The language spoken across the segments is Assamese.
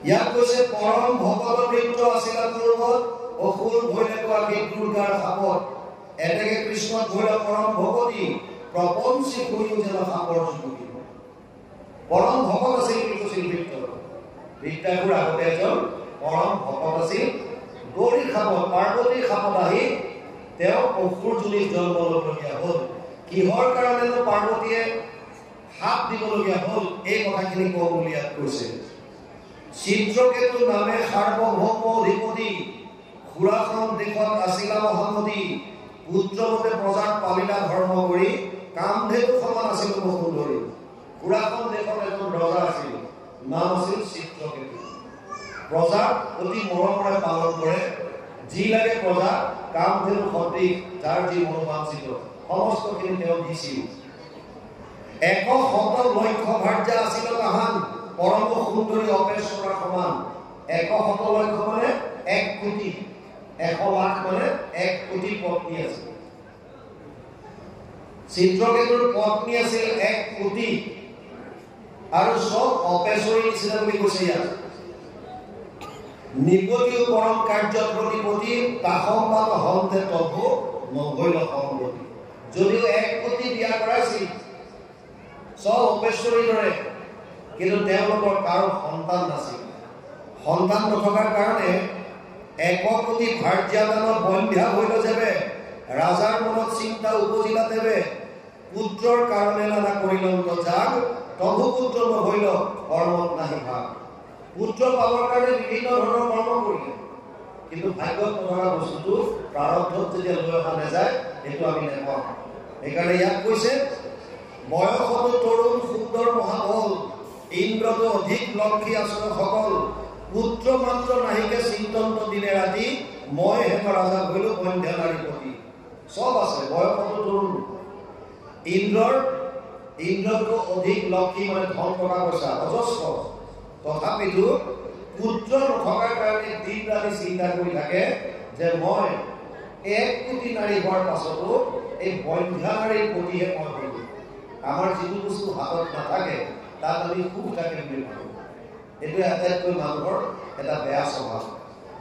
ইয়াত কৈছে পৰম ভকত মিত্ৰ আছিল পূৰ্বত অসুৰ ভয় নোপোৱা দুৰ্গাৰ সাপত এনেকে কৃষ্ণ ধৈৰ্য পৰম ভকতি প্ৰপঞ্চি কৰিও যেন সাপৰ জুগুতি পৰম ভকত আছিল কি কৈছিল বিদ্যাগুৰু আগতে এজন পৰম ভকত আছিল গৌৰী সাপত পাৰ্বতীৰ সাপত আহি তেওঁ অসুৰ জুলিত জন্ম ল'বলগীয়া হ'ল কিহৰ কাৰণেনো পাৰ্বতীয়ে সাপ দিবলগীয়া হ'ল এই কথাখিনি কওঁ বুলি ইয়াত কৈছে চিত্ৰকেতু নামে সাৰ্বভৌম অধিপতি খুৰাখন দেশত আছিলা মহামতি পুত্ৰমতে প্ৰজাক পালিলা ধৰ্ম কৰি কামধেনু সমান আছিল বসুন্ধৰী খুৰাখন দেশত এজন ৰজা আছিল নাম আছিল চিত্ৰকেতু প্ৰজাক অতি মৰমেৰে পালন কৰে যি লাগে প্ৰজা কামধেনু সদৃশ যাৰ যি মনোবাঞ্ছিত সমস্তখিনি তেওঁ দিছিল 100 লক্ষ ভাৰ্যা আছিল তাহান পৰম সুন্দৰী অপেশ্বৰা সমান 100 লক্ষ মানে 1 কোটি 100 লাখ মানে 1 কোটি পত্নী আছিল চিত্ৰকেতুৰ পত্নী আছিল 1 কোটি আৰু সব অপেশ্বৰী নিচিনা বুলি কৈছে ইয়াত নিপতি পৰম কাৰ্য প্ৰতিপতি তাসম্বাদ হন্তে তভু নগৈল সম্পত্তি যদিও 1 কোটি বিয়া কৰাইছিল সব অপেশ্বৰীৰ দৰে কিন্তু তেওঁলোকৰ কাৰো সন্তান নাছিল সন্তান নথকাৰ কাৰণে 1 কোটি ভাৰ্যাদানত বন্ধ্যা হইল যাবে ৰাজাৰ মনত চিন্তা উপজিলা দেবে পুত্ৰৰ কাৰণে নানা কৰিলন্ত যাগ তভু পুত্ৰ নহইল কৰ্মত নাহি ভাগ পুত্ৰ পাবৰ কাৰণে বিভিন্ন ধৰণৰ কৰ্ম কৰিলে কিন্তু ভাগ্যত নথকা বস্তুটো প্ৰাৰব্ধত যেতিয়া লৈ অহা নাযায় সেইটো আমি নেপাওঁ সেইকাৰণে ইয়াত কৈছে বয়সত তৰুণ সুন্দৰ মহাবল ইন্দ্ৰটো অধিক লক্ষী আশ্ৰয় সকল পুত্ৰ মাত্ৰ নাহিকে চিন্তন্ত দিনে ৰাতি মই হেম ৰাজা হইলো বন্ধ্যা নাৰীপতি সব আছে বয়সত তৰুণ ইন্দ্ৰটো অধিক লক্ষী মানে ধন টকা পইচা অজস্ৰ তথাপিতো পুত্ৰ নথকাৰ কাৰণে দিন ৰাতি চিন্তা কৰি থাকে যে মই 1 কোটি নাৰী হোৱাৰ পাছতো এই বন্ধ্যা নাৰীৰ প্ৰতিহে মই হইলো আমাৰ যিটো বস্তু হাতত নাথাকে তাত আমি সুখ থাকে বুলি ভাবোঁ এইটো আটাইতকৈ মানুহৰ এটা বেয়া স্বভাৱ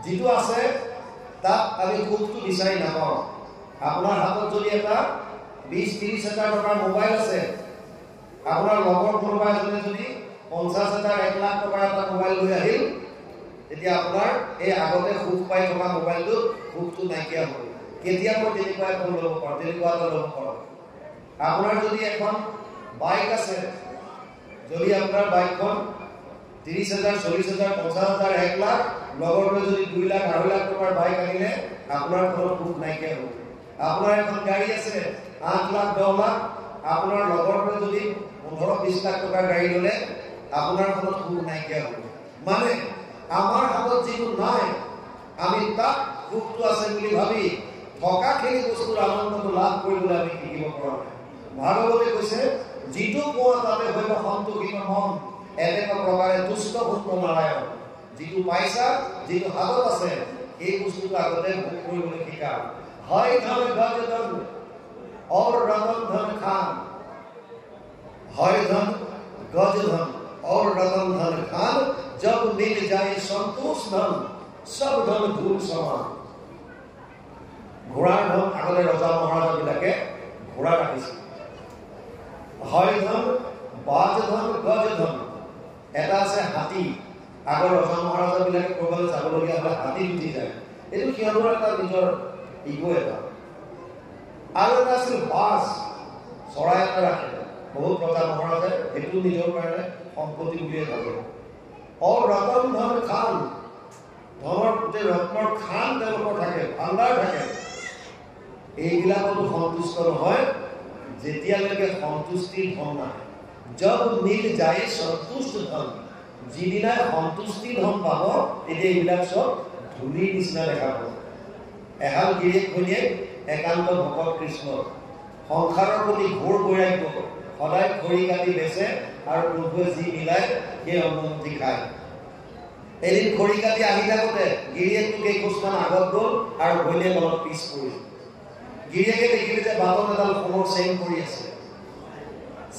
যিটো আছে তাত আমি সুখটো বিচাৰি নাপাওঁ আপোনাৰ হাতত যদি এটা 20-30 হাজাৰ টকাৰ মোবাইল আছে আপোনাৰ লগৰ কোনোবা এজনে যদি 50,000 1 লাখ টকাৰ এটা মোবাইল লৈ আহিল তেতিয়া আপোনাৰ এই আগতে সুখ পাই থকা মোবাইলটো সুখটো নাইকিয়া হ'ব কেতিয়া মই তেনেকুৱা এখন ল'ব পাৰোঁ তেনেকুৱা এটা ল'ব পাৰোঁ আপোনাৰ যদি এখন বাইক আছে যদি আপোনাৰ বাইকখন 30,000 40,000 50,000 1 লাখ লগৰটোৱে যদি 2 লাখ 2.5 লাখ টকাৰ বাইক আনিলে আপোনাৰ ঘৰত সুখ নাইকিয়া হ'ব আপোনাৰ এখন গাড়ী আছে 8 লাখ 10 লাখ আপোনাৰ লগৰটোৱে যদি 15-20 লাখ টকাৰ গাড়ী ল'লে আপোনাৰ ঘৰত সুখ নাইকিয়া হ'ব মানে আমাৰ হাতত যিটো নাই আমি তাক সুখটো আছে বুলি ভাবি থকাখিনি বস্তুৰ আনন্দটো লাভ কৰিবলৈ আমি শিকিব পৰা নাই ভাগৱতে কৈছে যিটো পোৱা তাতে হইব সন্তোষিত মন এনেকুৱা প্ৰকাৰে দুষ্ট ভূত নাৰায়ণ যিটো পাইছা যিটো হাতত আছে এই বস্তুটো আগতে ভোগ কৰিবলৈ শিকা হয় ধন গজ ধন और रतन धन खान হয় ধন গজ ধন और रतन धन खान जब मिल जाए संतोष धन सब धन धूल समान ঘোড়াৰ ধন আগতে ৰজা মহাৰাজা বিলাকে ঘোড়া ৰাখিছিল হয় ধন বাজ ধন গজ ধন এটা আছে হাতী আগৰ ৰজা মহাৰাজা বিলাকে ক'ৰবালৈ যাবলগীয়া হ'লে হাতী উঠি যায় এইটো সিহঁতৰ এটা নিজৰ ইগো এটা আৰু এটা আছিল বাজ চৰাই এটা ৰাখে বহুত ৰজা মহাৰাজাই সেইটো নিজৰ কাৰণে সম্পত্তি বুলিয়ে ভাবে और रतन धन खान ধনৰ গোটেই ৰত্নৰ খান তেওঁলোকৰ থাকে ভাণ্ডাৰ থাকে এইবিলাকতো সন্তুষ্ট নহয় যেতিয়ালৈকে সন্তুষ্টি ধন নাহে जब मिल जाए संतुष्ट धन যিদিনা সন্তুষ্টি ধন পাব তেতিয়া এইবিলাক চব ধূলি নিচিনা দেখা পাব এহাল গিৰিয়েক ঘৈণীয়েক একান্ত ভকত কৃষ্ণ সংসাৰৰ প্ৰতি ঘোৰ বৈৰাগ্য সদায় খৰি কাটি বেচে আৰু প্ৰভুৱে যি মিলাই সেই অনুমতি খায় এদিন খৰি কাটি আহি থাকোঁতে গিৰিয়েকটো কেইখোজমান আগত গ'ল আৰু ঘৈণীয়েক অলপ পিছ পৰিল গিৰিয়েকে দেখিলে যে বাটত এডাল সোণৰ চেইন পৰি আছে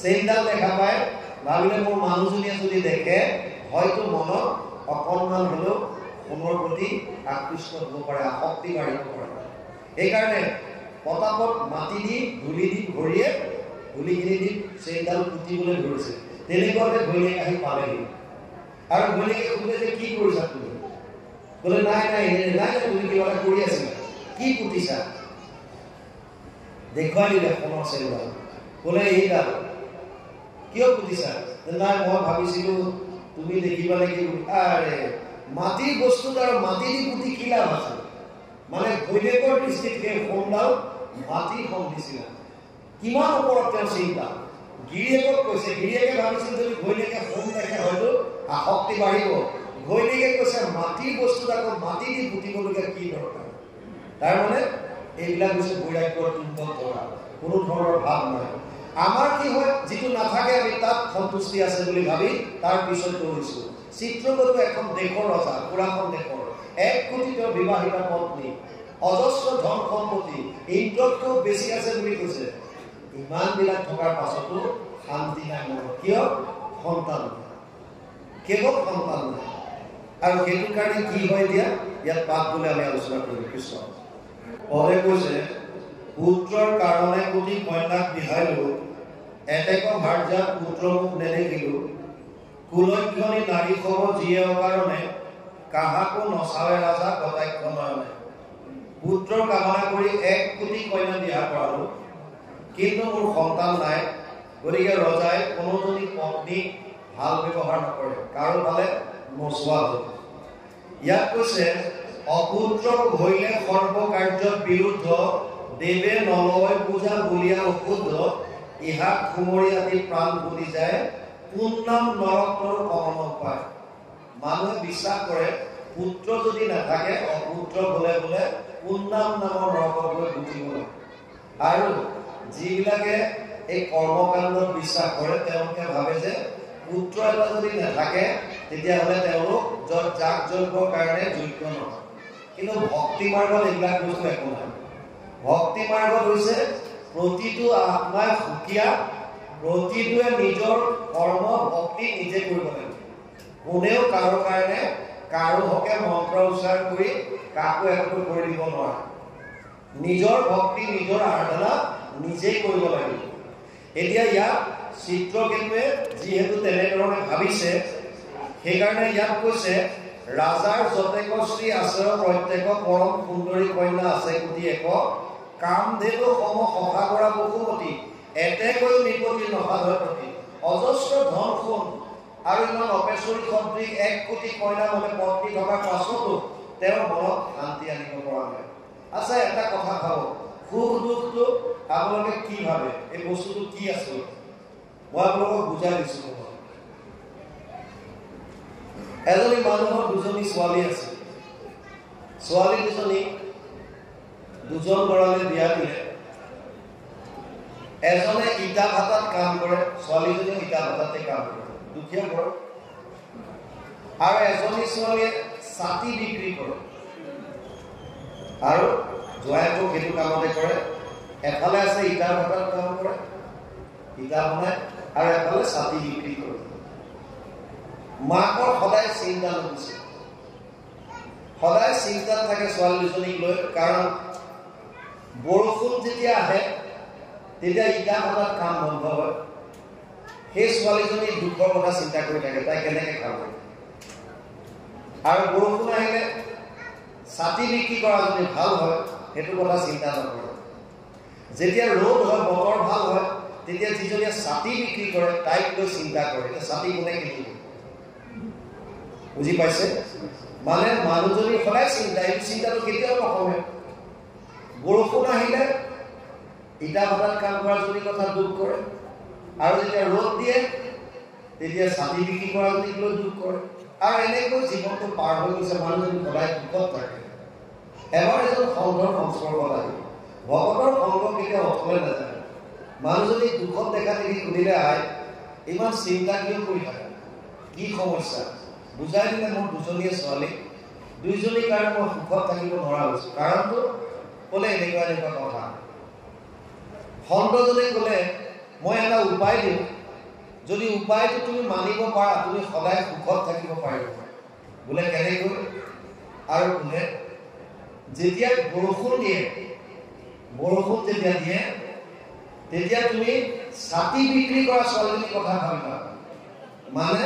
চেইনডাল দেখা পায় ভাবিলে মোৰ মানুহজনীয়ে যদি দেখে হয়তো মনত অকণমান হ'লেও সোণৰ প্ৰতি আকৃষ্ট হ'ব পাৰে, আসক্তি বাঢ়িব পাৰে। সেইকাৰণে পতাপত মাটি দি ধূলি দি ভৰিয়ে ধূলিখিনি দি চেইনডাল পুতিবলৈ ধৰিছে। তেনেকুৱাতে ঘৈণীয়েক আহি পালেহি আৰু ঘৈণীয়েকে সুধিলে যে কি কৰিছা তুমি? বোলে নাই নাই নাই তুমি কিবা এটা কৰি আছিলা। কি পুতিছা? দেখুৱাই দিলে সোণৰ চেইনডাল। বোলে এইডাল কিয় পুতিছা? নাই মই ভাবিছিলো তুমি দেখিবা নেকি। আৰে মাটিৰ বস্তুত আৰু মাটি দি পুতি কি লাভ আছে? মানে ঘৈণীয়েকৰ দৃষ্টিত সেই সোণডাল মাটিৰ সোণ দিছিলা। কিমান ওপৰত তেওঁ চিন্তা। গিৰিয়েকক কৈছে, গিৰিয়েকে ভাবিছিল যদি ঘৈণীয়েকে সোণ দেখে হয়তো আসক্তি বাঢ়িব। ঘৈণীয়েকে কৈছে মাটিৰ বস্তুত আকৌ মাটি দি পুতিবলগীয়া কি দৰকাৰ? তাৰমানে এইবিলাক হৈছে বৈৰাগ্যৰ টুম্বত ধৰা, কোনো ধৰণৰ ভাৱ নাই। আমাৰ কি হয়, যিটো নাথাকে আমি তাত সন্তুষ্টি আছে বুলি ভাবি তাৰ পিছত দৌৰিছো। চিত্ৰপটু এখন দেশৰ ৰজা, পুৰাখন দেশৰ 1 কোটি তেওঁৰ বিবাহিতা পত্নী, অজস্ৰ ধন সম্পত্তি, ইন্দ্ৰতকৈও বেছি আছে বুলি কৈছে। ইমানবিলাক থকাৰ পাছতো শান্তি নাই মনত। কিয়? সন্তান নাই, কেৱল সন্তান নাই। আৰু সেইটো কাৰণে কি হয় এতিয়া ইয়াত পাঠ বুলি আমি আলোচনা কৰিম। কৃষ্ণ পদে কৈছে, পুত্ৰৰ কাৰণে কোটি কন্যাক বিহাইলো, এতেক ভাৰ্যাক পুত্ৰ মোক নেদেখিলো, কুলক্ষণী নাৰী খব যিয়ে অকাৰণে, কাহাকো নচাৱে ৰাজা কটাক্ষ নয়নে। পুত্ৰৰ কামনা কৰি 1 কোটি কন্যা বিয়া কৰালো, কিন্তু মোৰ সন্তান নাই। গতিকে ৰজাই কোনোজনী পত্নীক ভাল ব্যৱহাৰ নকৰে, কাৰো ফালে নচোৱা হ'ল। ইয়াত কৈছে, অপুত্ৰক হৈলে সৰ্বকাৰ্যত বিৰুদ্ধ, দেৱে নলয় পূজা বুলিয়া অশুদ্ধ, ইহাক খুমৰি আদি প্ৰাণ পুতি যায়, পুণ্যাম নৰকৰ কমন পায়। মানুহে বিশ্বাস কৰে পুত্ৰ যদি নাথাকে, অপুত্ৰ বোলে বোলে পুণ্যাম নামৰ নৰকত গৈ গুটিব। আৰু যিবিলাকে এই কৰ্মকাণ্ডত বিশ্বাস কৰে তেওঁলোকে ভাবে যে পুত্ৰ এটা যদি নাথাকে তেতিয়াহ'লে তেওঁলোক যাগ যজ্ঞৰ কাৰণে যোগ্য নহয়। কিন্তু ভক্তি মাৰ্গত এইবিলাক বস্তু একো নাই। ভক্তি মাৰ্গত হৈছে প্ৰতিটো আত্মাই সুকীয়া, প্ৰতিটোৱে নিজৰ কৰ্ম ভক্তি নিজে কৰিব লাগিব। কোনেও কাৰো কাৰণে কাৰো হকে মন্ত্ৰ উচ্চাৰণ কৰি কাকো একো কৰি দিব নোৱাৰে। নিজৰ ভক্তি নিজৰ আৰাধনা নিজেই কৰিব লাগিব। এতিয়া ইয়াত চিত্ৰকেতুৱে যিহেতু তেনেধৰণে ভাবিছে, সেইকাৰণে ইয়াত কৈছে, ৰাজাৰ যতেক শ্ৰী আছে প্ৰত্যেক পৰম সুন্দৰী কন্যা আছে কোটি এক, কামধেনু সম সভা কৰা বসুমতী, এতেকৈ নিপতি নসাধৰ প্ৰতি। অজস্ৰ ধন সোণ আৰু ইমান অপেশ্বৰী সদৃশ 1 কোটি কন্যা মানে পত্নী থকাৰ পাছতো তেওঁৰ মনত শান্তি আনিব পৰা নাই। আচ্ছা, এটা কথা ভাবক, সুখ দুখটো আপোনালোকে কি ভাবে? এই বস্তুটো কি আছে? মই আপোনালোকক বুজাই দিছো। এজনী মানুহৰ 2জনী ছোৱালী আছে। ছোৱালী 2জনী 2জন ল'ৰালে বিয়া দিলে। এজনে ইটা ভাটাত কাম কৰে, ছোৱালীজনীও ইটা ভাটাতে কাম কৰে, দুখীয়া ঘৰ। আৰু এজনী ছোৱালীয়ে ছাতি বিক্ৰী কৰে, আৰু জোৱাইকো সেইটো কামতে কৰে। এফালে আছে ইটা ভাটাত কাম কৰে, ইটা বনায়, আৰু এফালে ছাতি বিক্ৰী কৰে। মাকৰ সদায় চিন্তা নুগুছে, সদায় চিন্তাত থাকে ছোৱালী 2জনীক লৈ। কাৰণ বৰষুণ যেতিয়া আহে তেতিয়া ইটা ভাটাত কাম বন্ধ হয়। সেই ছোৱালীজনী দুখৰ কথা চিন্তা কৰি থাকে, তাই কেনেকৈ খাব। আৰু বৰষুণ আহিলে ছাতি বিক্ৰী কৰা যদি ভাল হয় সেইটো কথা চিন্তা নকৰে। যেতিয়া ৰ'দ হয়, বতৰ ভাল হয়, তেতিয়া যিজনীয়ে ছাতি বিক্ৰী কৰে তাইক লৈ চিন্তা কৰে, ছাতি কোনে কিনিব। বুজি পাইছে? মানে মানুহজনী সদায় চিন্তা, এই চিন্তাটো কেতিয়াও নকমে। বৰষুণ আহিলে ইটা ভাটাত কাম কৰা যদি কথা দুখ কৰে, আৰু যেতিয়া ৰ'দ দিয়ে তেতিয়া ছাতি বিক্ৰী কৰা যদি লৈ দুখ কৰে। আৰু এনেকৈ জীৱনটো পাৰ হৈ গৈছে। মানুহজনী সদায় দুখত থাকে। এবাৰ এজন সংঘৰ সংস্পৰ্শ লাগে, ভকতৰ সংঘ কেতিয়াও অথলে নাযায়। মানুহজনী দুখত দেখা দেখি সুধিলে, আই ইমান চিন্তা কিয় কৰি থাকে, কি সমস্যা? বুজাই দিলে, মোৰ 2জনীয়ে ছোৱালী, 2জনীৰ কাৰণে মই সুখত থাকিব নোৱাৰা হৈছো। কাৰণটো ক'লে এনেকুৱা এনেকুৱা কথা। সন্তজনে ক'লে, মই এটা উপায় দিওঁ, যদি উপায়টো তুমি মানিব পাৰা তুমি সদায় সুখত থাকিব পাৰিবা। বোলে কেনেকৈ আৰু বোলে যেতিয়া বৰষুণ দিয়ে বৰষুণ যেতিয়া দিয়ে তেতিয়া তুমি ছাতি বিক্ৰী কৰা ছোৱালীজনীৰ কথা ভাবিবা মানে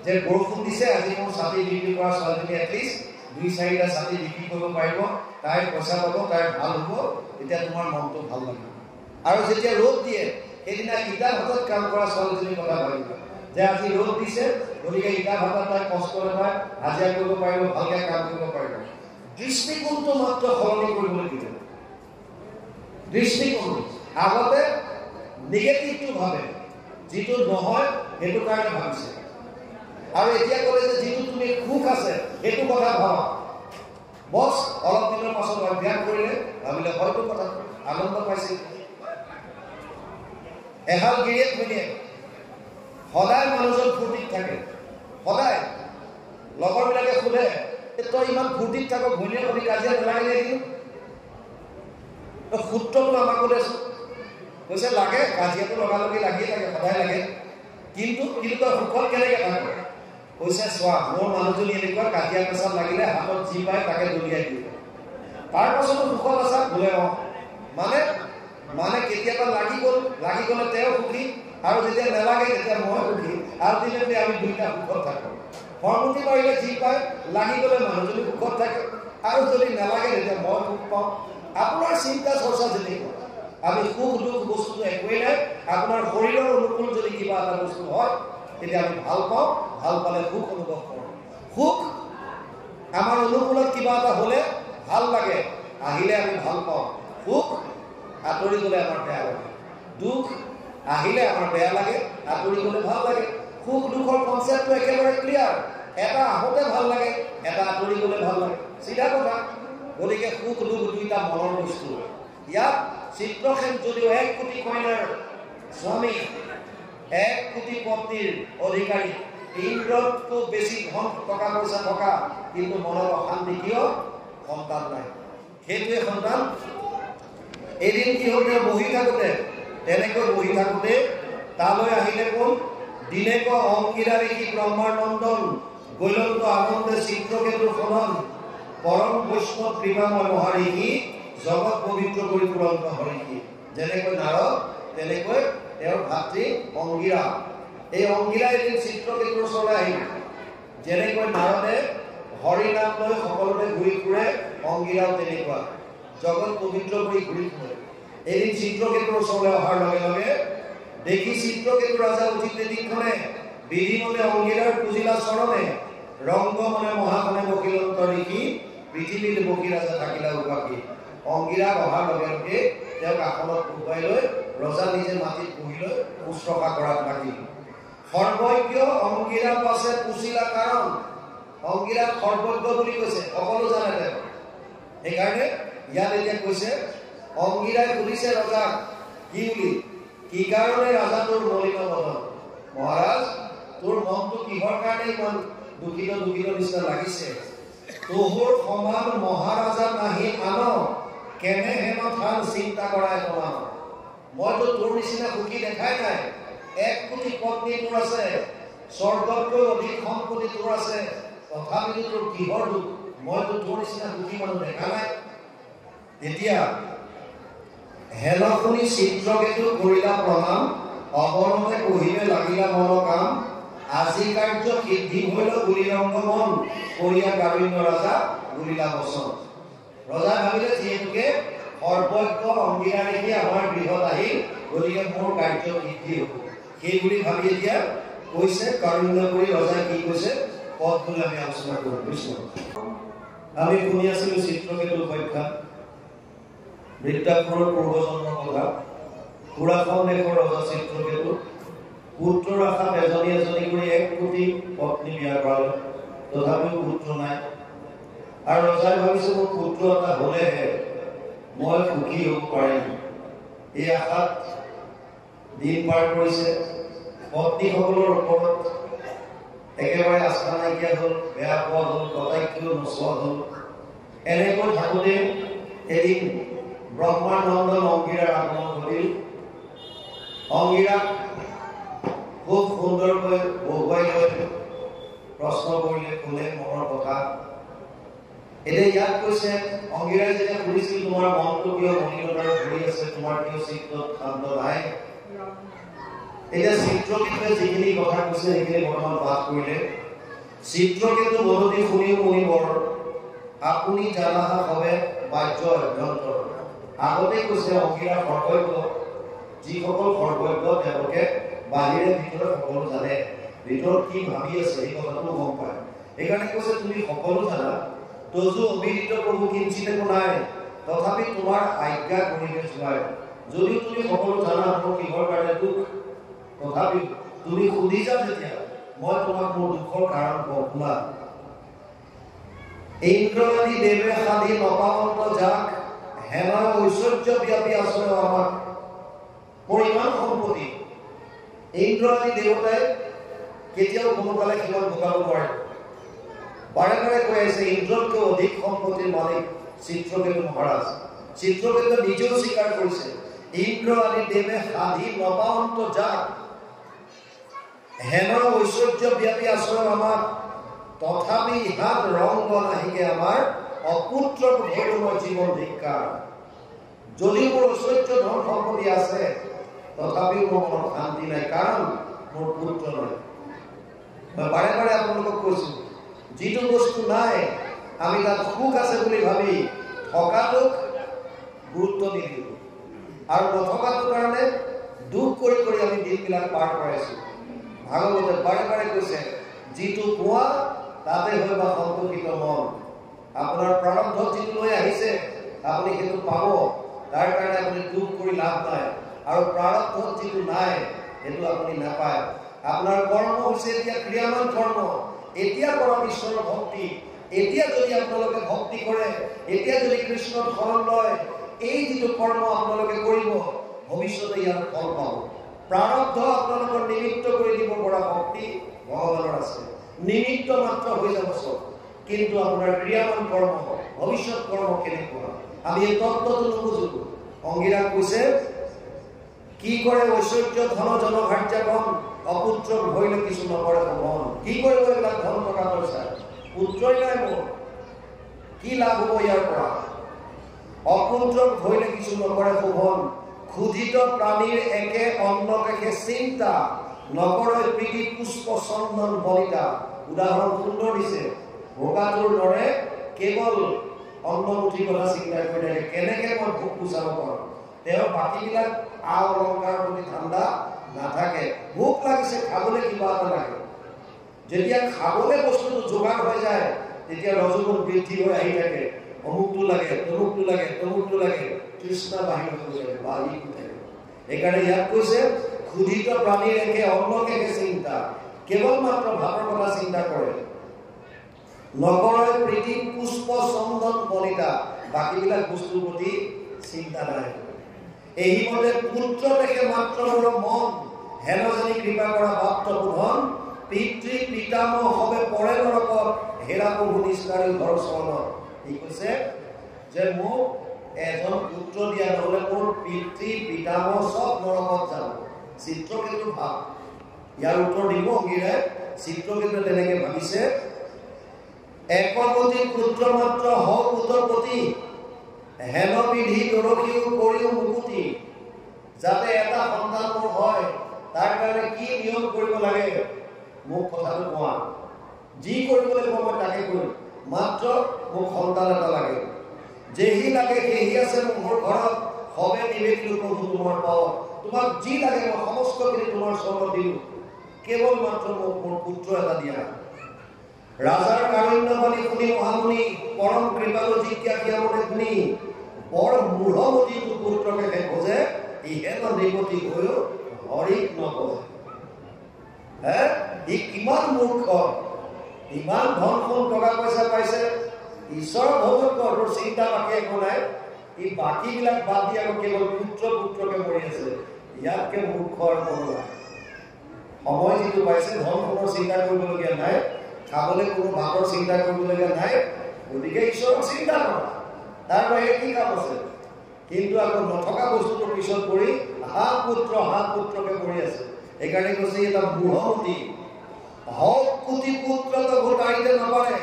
যে বৰষুণ দিছে আজি মোৰ ছাতি বিক্ৰী কৰা ছোৱালীজনী এটলিষ্ট 2-4টা ছাতি বিক্ৰী কৰিব পাৰিব তাইৰ পইচা পাব তাইৰ ভাল হ'ব তেতিয়া তোমাৰ মনটো ভাল লাগিব আৰু যেতিয়া ৰ'দ দিয়ে সেইদিনা ইটা ভাতত কাম কৰা ছোৱালীজনীৰ কথা ভাবিবা যে আজি ৰ'দ দিছে গতিকে ইটা ভাতত তাই কষ্ট নাপায় হাজিৰা কৰিব পাৰিব ভালকৈ কাম কৰিব পাৰিব দৃষ্টিকোণটো মাত্ৰ সলনি কৰিবলৈ দিব দৃষ্টিকোণ আগতে নিগেটিভটো ভাবে যিটো নহয় সেইটো কাৰণে ভাবিছে আৰু এতিয়া ক'লে যে যিটো তুমি সুখ আছে সেইটো কথা ভাবা বছ অলপ দিনৰ পাছত অভ্যাস কৰিলে ভাবিলে হয়তো কথা আনন্দ পাইছিল এহাল গিৰিয়েক ঘৈণীয়েক সদায় মানুহজন ফূৰ্তিত থাকে সদায় লগৰবিলাকে সোধে তই ইমান ফূৰ্তিত থাক ঘৈণীয়েক সৈতে কাজিয়া নালাগে নেকি সূত্ৰটো আমাকো দেচোন কৈছে লাগে কাজিয়াটো লগালগি লাগিয়ে থাকে সদায় লাগে কিন্তু তই সুখত কেনেকৈ থাক কৈছে চোৱা মোৰ মানুহজনী এনেকুৱা কাজিয়া পেচাব লাগিলে হাতত যি পায় তাকে দলিয়াই দিয়ে তাৰ পাছতো সুখত আছা বোলে মানে কেতিয়াবা লাগি গ'লে তেওঁ সুখী আৰু যেতিয়া নালাগে তেতিয়া মই সুখী আল্টিমেটলি আমি দুইটা সুখত থাকো ফৰ্মুটি পাৰিলে যি পায় লাগি গ'লে মানুহজনী সুখত থাকে আৰু যদি নালাগে তেতিয়া মই সুখ পাওঁ আপোনাৰ চিন্তা চৰ্চা যেনেকুৱা আমি সুখ দুখ বস্তুটো একোৱেই নাই আপোনাৰ শৰীৰৰ অনুকূল যদি কিবা এটা বস্তু হয় তেতিয়া আমি ভাল পাওঁ ভাল পালে সুখ অনুভৱ কৰোঁ সুখ আমাৰ অনুকূলত কিবা এটা হ'লে ভাল লাগে আহিলে আমি ভাল পাওঁ সুখ আঁতৰি গ'লে আমাৰ বেয়া লাগে দুখ আহিলে আমাৰ বেয়া লাগে আঁতৰি গ'লে ভাল লাগে সুখ দুখৰ কনচেপ্টটো একেবাৰে ক্লিয়াৰ এটা আহোঁতে ভাল লাগে এটা আঁতৰি গ'লে ভাল লাগে চিধা কথা গতিকে সুখ দুখ দুইটা মনৰ বস্তু ইয়াত চিত্ৰসেন যদিও 1 কোটি কইনাৰ স্বামী 1 কোটি পত্নীৰ অধিকাৰী ইন্দ্ৰতকৈ বেছি ধন টকা পইচা থকা কিন্তু মনৰ অশান্তি কিয় সন্তান নাই সেইটোৱে সন্তান এদিন কি হ'ল বহি থাকোঁতে তেনেকৈ বহি থাকোঁতে তালৈ আহিলে কোন দিনেক অংগীৰা দেখি ব্ৰহ্মাৰ নন্দন গৈলন্ত আনন্দে চিত্ৰকেতুৰ সদন পৰম বৈষ্ণৱ কৃপাময় মহাৰিষি জগত পবিত্ৰ কৰি পুৰন্ত হৰিষি যেনেকৈ নাৰদ তেনেকৈ তেওঁৰ ভাতৃ অংগীৰা এই অংগীৰা এদিন চিত্ৰকেতুৰ ওচৰলৈ আহিল যেনেকৈ নাৰদে হৰিনাম লৈ সকলোতে ঘূৰি ফুৰে অংগীৰাও তেনেকুৱা জগত পবিত্ৰ কৰি ঘূৰি ফুৰে এদিন চিত্ৰকেতুৰ ওচৰলৈ অহাৰ লগে লগে দেখি চিত্ৰকেতু ৰাজা উঠিতে দিনখনে বিধিমতে অংগীৰাৰ পুজিলা চৰণে ৰংগ মনে মহাখনে বকিলন্ত ঋষি পৃথিৱীত বকি ৰাজা থাকিলা উপাসী অংগীৰা অহাৰ লগে লগে তেওঁক আসনত উঠাই লৈ ৰজা নিজে মাটিত বহি লৈ শুশ্ৰূষা কৰাত লাগিল সৰ্বজ্ঞ অংগীৰা পাছে পুচিলা কাৰণ অংগীৰাক সৰ্বজ্ঞ বুলি কৈছে সকলো জানে তেওঁ সেইকাৰণে ইয়াত এতিয়া কৈছে অংগীৰাই সুধিছে ৰজাক কি বুলি কি কাৰণে ৰাজা তোৰ মলিন বদন মহাৰাজ তোৰ মনটো কিহৰ কাৰণে ইমান দুখিত নিচিনা লাগিছে তোৰ সমান মহাৰাজা নাহি আন কেনে হেন থান চিন্তা কৰাই সমান মইতো তোৰ নিচিনা সুখী দেখাই নাই 1 কোটি পত্নী তোৰ আছে স্বৰ্গতকৈ অধিক সম্পত্তি তোৰ আছে তথাপিতো তোৰ কিহৰ দুখ মইতো তোৰ নিচিনা সুখী মানুহ দেখা নাই তেতিয়া হেন শুনি চিত্ৰকেতু কৰিলা প্ৰণাম অৱৰণতে কহিলে লাগিলা মনৰ কাম আজি কাৰ্য সিদ্ধি হৈল গুলিৰংগ মন কৰিয়া গাবিন্য ৰাজা গুলিলা বচন ৰজা ভাবিলে যিহেতুকে সৰ্বজ্ঞ অংগীৰা দেখি আমাৰ গৃহত আহিল গতিকে মোৰ কাৰ্য সিদ্ধি হ'ব সেই বুলি ভাবি এতিয়া কৈছে কাৰুণ্য কৰি ৰজাই কি কৈছে পদ বুলি আমি আলোচনা কৰিছোঁ আমি শুনি আছিলোঁ চিত্ৰকেতুৰ উপাখ্যান বৃদ্ধাপুৰৰ পূৰ্বজন্মৰ কথা পুৰাখন দেশৰ ৰজা চিত্ৰকেতু পুত্ৰৰ আশাত এজনী কৰি 1 কোটি পত্নী বিয়া কৰালে তথাপিও পুত্ৰ নাই আৰু ৰজাই ভাবিছে মোৰ পুত্ৰ এটা হ'লেহে মই সুখী হ'ব পাৰিম এই আশাত দিন পাৰ কৰিছে পত্নীসকলৰ ওপৰত একেবাৰে আস্থা নাইকিয়া হ'ল বেয়া পোৱা হ'ল কটাক্ষ নচোৱা হ'ল এনেকৈ থাকোঁতে এদিন ব্ৰহ্মানন্দন অংগীৰাৰ আগমন ঘটিল অংগীৰাক খুব সুন্দৰকৈ বহুৱাই লৈ প্ৰশ্ন কৰিলে ক'লে মনৰ কথা। এতিয়া ইয়াত কৈছে অংগীৰাই যেতিয়া সুধিছিল তোমাৰ মনটো কিয় মলিনতাৰে ভৰি আছে, তোমাৰ কিয় চিত্তত শান্ত নাই। এতিয়া চিত্ৰকেতুৱে যিখিনি কথা কৈছে সেইখিনি বৰ্তমান পাঠ কৰিলে। চিত্ৰকেতু বদতি শুনি মুনিবৰ আপুনি জানাহা হবে বাহ্য অভ্যন্তৰ। আগতে কৈছে অংগীৰাৰ সৰ্বজ্ঞ, যিসকল সৰ্বজ্ঞ তেওঁলোকে বাহিৰে ভিতৰত সকলো জানে, ভিতৰত কি ভাবি আছে সেই কথাটো গম পায়। সেইকাৰণে কৈছে তুমি সকলো জানা, তজু অবিদিত প্ৰভু কিঞ্চিত একো নাই, তথাপি তোমাৰ আজ্ঞা কৰিলে যোৱাই। যদিও তুমি সকলো জানা মোৰ কিহৰ কাৰণে দুখ, তথাপি তুমি সুধিছা যেতিয়া মই তোমাক মোৰ দুখৰ কাৰণ কওঁ শুনা। ইন্দ্ৰ আদি দেৱে সাধি নপাৱন্ত যাক, হেমাৰ ঐশ্বৰ্য ব্যাপী আচৰণ আমাক। মোৰ ইমান সম্পত্তি, ইন্দ্ৰ আদি দেৱতাই কেতিয়াও কোনোকালে সিমান গোটাব নোৱাৰে। বাৰে বাৰে কৈ আছে ইন্দ্ৰতকৈ অধিক সম্পত্তিৰ মালিক চিত্ৰকেতু মহাৰাজ। চিত্ৰকেতুৱে নিজেও স্বীকাৰ কৰিছে ইন্দ্ৰ আদি দেৱে সাধি নপাৱন্ত যাক, হেনৰ ঐশ্বৰ্য ব্যাপী আচৰণ আমাক, তথাপি ইহাত ৰং নাহিকে আমাৰ অপুত্ৰ ধৰি মই জীৱন ধিক্কাৰ। যদি মোৰ ঐশ্বৰ্য ধন সম্পত্তি আছে তথাপিও মোৰ মনত শান্তি নাই, কাৰণ মোৰ পুত্ৰ নাই। মই বাৰে বাৰে আপোনালোকক কৈছো যিটো বস্তু নাই আমি তাত সুখ আছে বুলি ভাবি থকাটোক গুৰুত্ব নিদিওঁ, আৰু নথকাটোৰ কাৰণে দুখ কৰি কৰি আমি দিনবিলাক পাৰ কৰাইছো। ভাগৱতে বাৰে বাৰে কৈছে যিটো পোৱা তাতে হয় বা সন্তোষিত মন। আপোনাৰ প্ৰাৰব্ধত যিটো লৈ আহিছে আপুনি সেইটো পাব, তাৰ কাৰণে আপুনি দুখ কৰি লাভ নাই। আৰু প্ৰাৰব্ধত যিটো নাই সেইটো আপুনি নাপায়। আপোনাৰ কৰ্ম হৈছে এতিয়া ক্ৰিয়ামান কৰ্ম, এতিয়া কৰা ঈশ্বৰৰ ভক্তি। এতিয়া যদি আপোনালোকে ভক্তি কৰে, এতিয়া যদি কৃষ্ণত শৰণ লয়, এই যিটো কৰ্ম আপোনালোকে কৰিব ভৱিষ্যতে ইয়াৰ ফল পাব। প্ৰাৰব্ধ আপোনালোকৰ নিমিত্ত কৰি দিব পৰা শক্তি ভগৱানৰ আছে, নিমিত্ত মাত্ৰ হৈ যাব চব। কিন্তু আপোনাৰ ক্ৰিয়ামান কৰ্ম, ভৱিষ্যত কৰ্ম কেনেকুৱা আমি এই তত্ত্বটো নুবুজো। অংগীৰাক কৈছে কি কৰে ঐশ্বৰ্য ধন জনভাৰ্যাপন, অপুত্ৰ ভৰিলে কিছু নকৰে মন। কি কৰিব এইবিলাক ধন টকা পইচা, পুত্ৰই নাই মোৰ, কি লাভ হ'ব ইয়াৰ পৰা। অপুত্ৰ ভৰিলে কিছু নকৰে শোভন, ক্ষুধিত প্ৰাণীৰ একে অন্নকে চিন্তা, নকৰে প্ৰীতি পুষ্প চন্দন বলিতা। উদাহৰণ সুন্দৰ দিছে। ভোগাটোৰ দৰে কেৱল অন্নমুঠিৰ কথা চিন্তা কৰি থাকে, কেনেকে মই ভোক গুচাব পাৰোঁ। তেওঁৰ বাকীবিলাক আ অলংকাৰৰ প্ৰতি ধান্দা নাথাকে। ভোক লাগিছে খাবলৈ কিবা এটা লাগে, যেতিয়া খাবলৈ বস্তুটো যোগাৰ হৈ যায় তেতিয়া ৰজগুণ বৃদ্ধি হৈ আহি থাকে। অমুকটো লাগে, তমুকটো লাগে, তমুকটো লাগে, তৃষ্ণা বাহিৰত বাঢ়ি থাকে। সেইকাৰণে ইয়াত কৈছে ক্ষুধিত প্ৰাণীৰ একে অন্নকে চিন্তা, কেৱল মাত্ৰ ভাতৰ কথা চিন্তা কৰে। নকৰে প্ৰীতি পুষ্প চন্দন বলিতা, বাকীবিলাক বস্তুৰ প্ৰতি চিন্তা নাই। এই মতে পুত্ৰ দেখে মাত্ৰ মোৰ মন, হেনজনী কৃপা কৰা বাপ্ত বোধন, পিতৃ পিতামহ হবে পৰে নৰকত, হেৰা প্ৰভু নিষ্ঠাৰী ঘৰ চৰণত। কি কৈছে যে মোক এজন পুত্ৰ দিয়া নহলে মোৰ পিতৃ পিতামহ চব নৰকত যাব। চিত্ৰকেতুৰ ভাৱ ইয়াৰ উত্তৰ দিব অংগীৰাই। চিত্ৰকেতুৱে তেনেকে ভাবিছে একপতি পুত্ৰ মাত্ৰ হওক উত্তৰপতি, হেন বিধি দৰশীও কৰিও মুকুতি। যাতে এটা সন্তান মোৰ হয় তাৰ কাৰণে কি নিয়ম কৰিব লাগে মোক কথাটো কোৱা, যি কৰিব লাগিব মই তাকে কৰিম, মাত্ৰ মোক সন্তান এটা লাগে। যেহি লাগে সেহি আছে মোৰ ঘৰত, হবে নিবেদিলো প্ৰভু তোমাৰ পাও। তোমাক যি লাগে মই সমস্তখিনি তোমাৰ চৰণত দিলো, কেৱল মাত্ৰ মোক মোৰ পুত্ৰ এটা দিয়া। ৰাজাৰ কাৰুণ্যবাণী শুনি মহামুনি, পৰম কৃপালু জিজ্ঞাসা মনে শুনি, বৰ মূঢ়মতি পুত্ৰকে সে খোজে, ইহেন নিপতি হৈও হৰিক নকয়। ই কিমান মূৰ্খ, ইমান ধন সোণ টকা পইচা পাইছে, ঈশ্বৰ ভগৱতৰ চিন্তা বাকী একো নাই। ই বাকীবিলাক বাদ দি আকৌ কেৱল পুত্ৰ পুত্ৰকে মৰি আছে। ইয়াতকে মূৰ্খ আৰু কোনো নাই। সময় যিটো পাইছে ধন সোণৰ চিন্তা কৰিবলগীয়া নাই, খাবলৈ কোনো ভাতৰ চিন্তা কৰিবলগীয়া নাই, গতিকে ঈশ্বৰক চিন্তা কৰা, তাৰ বাহিৰে কি কাম আছে। কিন্তু আকৌ নথকা বস্তুটোৰ পিছত পৰি হা পুত্ৰকে পৰি আছে। সেইকাৰণে কৈছে এটা মূঢ়মতি। হক কোটি পুত্র তো ঘটাইতে না পারে,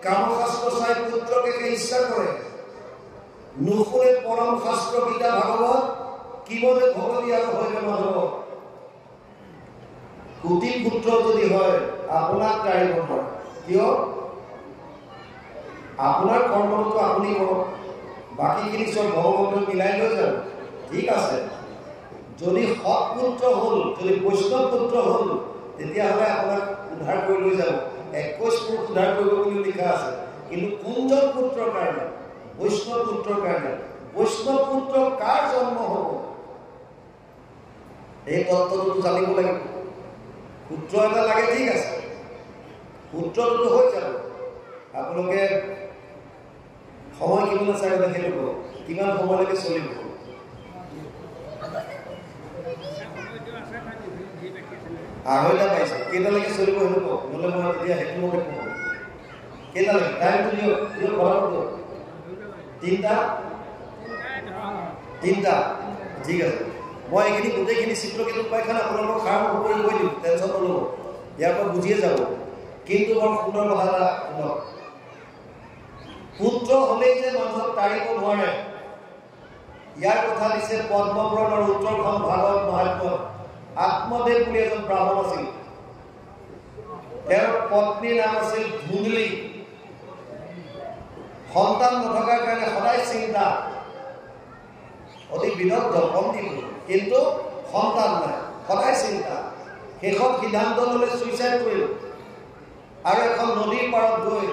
কামশাস্ত্র চাই পুত্রকে ইচ্ছা করে। নুশুনে পরম শাস্ত্র গীতা ভাগবত, কি বলে ভগবতী আর হইবে মাধব। কোটি পুত্র যদি হয় আপনার টাইম নয়, কিয়? আপনার কর্মটো আপনি করক, বাকিখিনি সব ভগবন্ত মিলাই লৈ যান, ঠিক আছে। যদি সৎ পুত্ৰ হল, যদি বৈষ্ণৱ পুত্ৰ হল, তেতিয়াহ'লে আপোনাক উদ্ধাৰ কৰি লৈ যাব। 21 পুৰুষ উদ্ধাৰ কৰিব বুলি লিখা আছে। কিন্তু কোনজন পুত্ৰৰ কাৰণে? বৈষ্ণৱ পুত্ৰৰ কাৰণে। বৈষ্ণৱ পুত্ৰ কাৰ জন্ম হ'ব, এই তত্ত্বটো জানিব লাগিব। পুত্ৰ এটা লাগে, ঠিক আছে, পুত্ৰটো হৈ যাব। আপোনালোকে সময় কিমান আছে সেইটো কওক, কিমান সময়লৈকে চলিব? আঢ়ৈটা পাইছে, কেইটালৈকে চলিব সেইটো কওক, নহ'লে মই তেতিয়া সেইটো মতে কওঁ। কেইটালৈকে টাইমটো দিয়ক, ঘৰটো 3টা, ঠিক আছে। মই এইখিনি গোটেইখিনি চিত্ৰকেতু পাইখান আপোনালোকক সাৰ কৰি কৈ দিম, টেনশ্যন নল'ব, ইয়াৰ পৰা বুজিয়ে যাব। কিন্তু বৰ সুন্দৰ কথা এটা শুনক, পুত্ৰ হ'লেই যে মানুহক তাৰিব নোৱাৰে, ইয়াৰ কথা দিছে পদ্মপুৰাণৰ উত্তৰখন ভাগৱত মহাত্ম্যত। আত্মদেৱ বুলি এজন ব্ৰাহ্মণ আছিল, তেওঁৰ পত্নীৰ নাম আছিল ধুন্দলী। সন্তান নথকাৰ কাৰণে সদায় চিন্তা, অতি বিদগ্ধ পণ্ডিত, কিন্তু সন্তান নাই, সদায় চিন্তা। শেষত সিদ্ধান্ত ল'লে ছুইচাইড কৰিল আৰু এখন নদীৰ পাৰত গৈ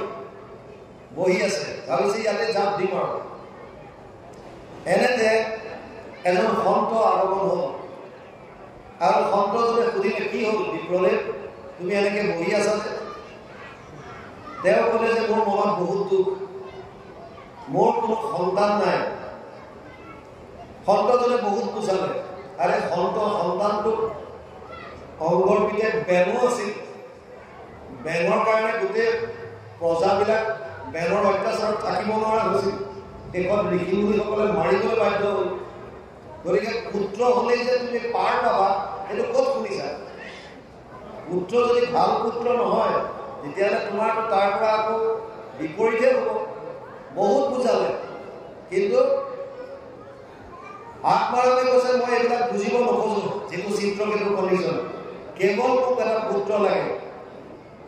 বহি আছে, ভাবিছে ইয়াতে জাপ দিম আৰু। এনেতে এজন সন্ত আগমন হ'ল আৰু সন্তজনে সুধিলে, কি হ'ল বিপ্ৰদেৱ, তুমি এনেকে বহি আছা যে? তেওঁ ক'লে যে মোৰ মনত বহুত দুখ, মোৰ কোনো সন্তান নাই। সন্তজনে বহুত বুজালে, আৰে সন্তানটোক অংগৰ পিঠে বেনো আছিল, বেনৰ কাৰণে গোটেই প্ৰজাবিলাক বেনৰ অত্যাচাৰত থাকিব নোৱাৰা হৈছিল। শেষত ঋষি মুনিসকলে মাৰিবলৈ বাধ্য হ'ল। গতিকে পুত্ৰ হ'লেই যে তুমি পাৰ পাবা, সেইটো ক'ত শুনিছা? পুত্ৰ যদি ভাল পুত্ৰ নহয়, তেতিয়াহ'লে তোমাৰতো তাৰ পৰা আকৌ বিপৰীতহে হ'ব। বহুত বুজালে, কিন্তু আত্মাৰামে কৈছে, মই এইবিলাক বুজিব নোখোজো, যিটো চিত্ৰকেতু কণ্ডিশ্যন, কেৱল মোক এটা পুত্ৰ লাগে।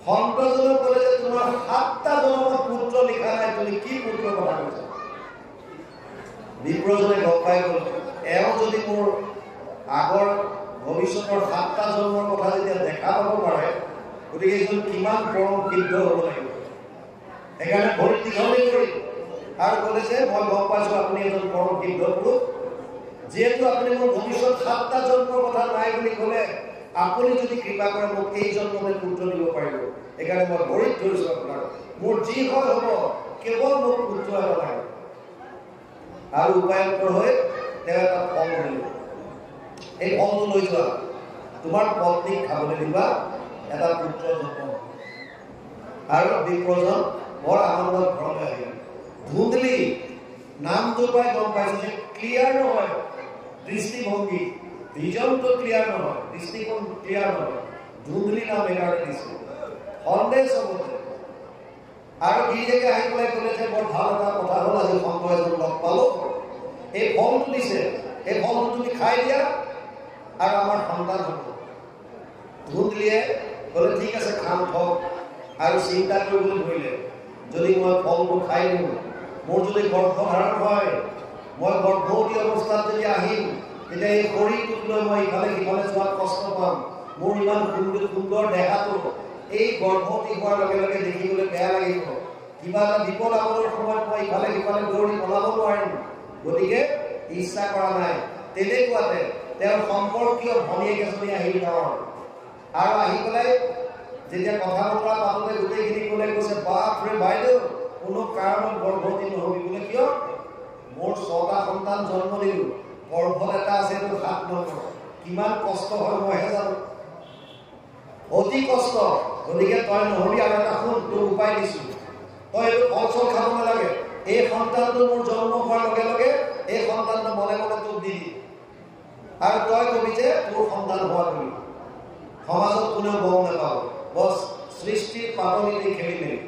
সন্তজনে ক'লে যে তোমাৰ 7টা জন্মত পুত্ৰ লিখা নাই, তুমি কি পুত্ৰৰ কথা কৈছা? বিপ্ৰজনে গম পাই গ'ল, এওঁ যদি মোৰ আগৰ ভৱিষ্যতৰ 7টা জন্মৰ কথা যেতিয়া দেখা পাব পাৰে, গতিকে এইজন কিমান পৰম সিদ্ধ হ'ব লাগিব। সেইকাৰণে ভৰি দীঘলি কৰি আৰু ক'লে যে মই গম পাইছোঁ আপুনি এজন পৰম সিদ্ধ পুৰুষ, যিহেতু আপুনি মোৰ ভৱিষ্যত 7টা জন্মৰ কথা নাই বুলি ক'লে, আপুনি যদি কৃপা কৰে মোক এই জন্মতে পুত্ৰ দিব পাৰিব। সেইকাৰণে মই ভৰিত ধৰিছোঁ আপোনাক, মোৰ যি হয় হ'ব, কেৱল মোক পুত্ৰ এটা লাগে। আৰু উপায়ন্তৰ হৈ তেওঁ এটা ফল দিলে, এই ফলটো লৈ যোৱা, তোমাৰ পত্নীক খাবলৈ দিবা, এটা পুত্ৰ জন্ম। আৰু বিপ্ৰজন বৰ আনন্দত ঘৰলৈ আহিল। ধুন্দলী নামটো পাই গম পাইছে যে ক্লিয়াৰ নহয় দৃষ্টিভংগী, ভিজনটো ক্লিয়াৰ নহয়, দৃষ্টিকোণ ক্লিয়াৰ নহয়। ধুন্দলী নাম এইকাৰণে দিছে, সন্দেহ চবতে। আৰু গিৰিয়েকে আহি পেলাই ক'লে যে বৰ ভাল এটা কথা হ'ল, আজি সন্ত এজন লগ পালোঁ, এই ফলটো দিছে, এই ফলটো তুমি খাই দিয়া আৰু আমাৰ সন্তান হ'ব। ধুন্দলীয়ে ক'লে ঠিক আছে খাম, থওক। আৰু চিন্তা কৰিবলৈ ধৰিলে, যদি মই ফলটো খাই দিওঁ, মোৰ যদি গৰ্ভধাৰণ হয়, মই গৰ্ভৱতী অৱস্থাত যেতিয়া আহিম, তেতিয়া এই শৰীৰটোক লৈ মই ইফালে সিফালে চোৱাত কষ্ট পাম। মোৰ ইমান সুন্দৰ দেহাটো এই গৰ্ভৱতী হোৱাৰ লগে লগে দেখিবলৈ বেয়া লাগিব। কিবা এটা বিপদ আপদৰ সময়ত মই ইফালে সিফালে দৌৰি পলাব নোৱাৰিম, গতিকে ইচ্ছা কৰা নাই। তেনেকুৱাতে তেওঁৰ সম্পৰ্কীয় ভনীয়েক এজনী আহিল গাঁৱৰ, আৰু আহি পেলাই যেতিয়া কথা বতৰা পাতোতে গোটেইখিনি ক'লে, কৈছে বাপৰে বাইদেউ, কোনো কাৰণত গৰ্ভৱতী নহবি। বোলে কিয়? মোৰ 6টা সন্তান জন্ম দিলোঁ, গৰ্ভত এটা আছে, এইটো 7 নম্বৰ। কিমান কষ্ট হয় মইহে জানো, অতি কষ্ট। গতিকে তই নহবি, আৰু এটা শুন, তোৰ উপায় দিছোঁ, তই এইটো ফল চল খাব নালাগে। এই সন্তানটো মোৰ জন্ম হোৱাৰ লগে লগে এই সন্তানটো মনে মনে তোক দি দিম, আৰু তই কবি যে তোৰ সন্তান হোৱা বুলি। সমাজত কোনেও গম নাপাব। বস সৃষ্টিৰ পাতনিতে খেলি মেলি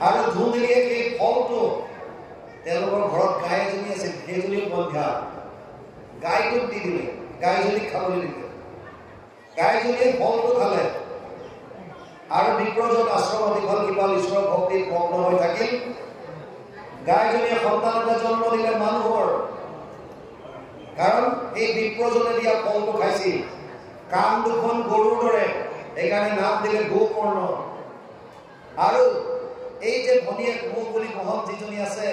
আৰু ধুমুলিয়ে সেই ফলটো তেওঁলোকৰ ঘৰত গাই এজনী আছিল সেইজনী বন্ধা গাইটোক দি দিলে গাইজনীক খাবলৈ দিলে গাইজনীয়ে ফলটো খালে আৰু বিপ্ৰজন আশ্ৰমত দীঘল কিবাল ঈশ্বৰৰ ভক্তিত মগ্ন হৈ থাকিল গাইজনীয়ে সন্তান এটা জন্ম দিলে মানুহৰ কাৰণ এই বিপ্ৰজনে দিয়া ফলটো খাইছিল কাণ দুখন গৰুৰ দৰে এইকাৰণে নাম দিলে গোকৰ্ণ আৰু এই যে ভনীয়েক মোক বুলি মহৎ যিজনী আছে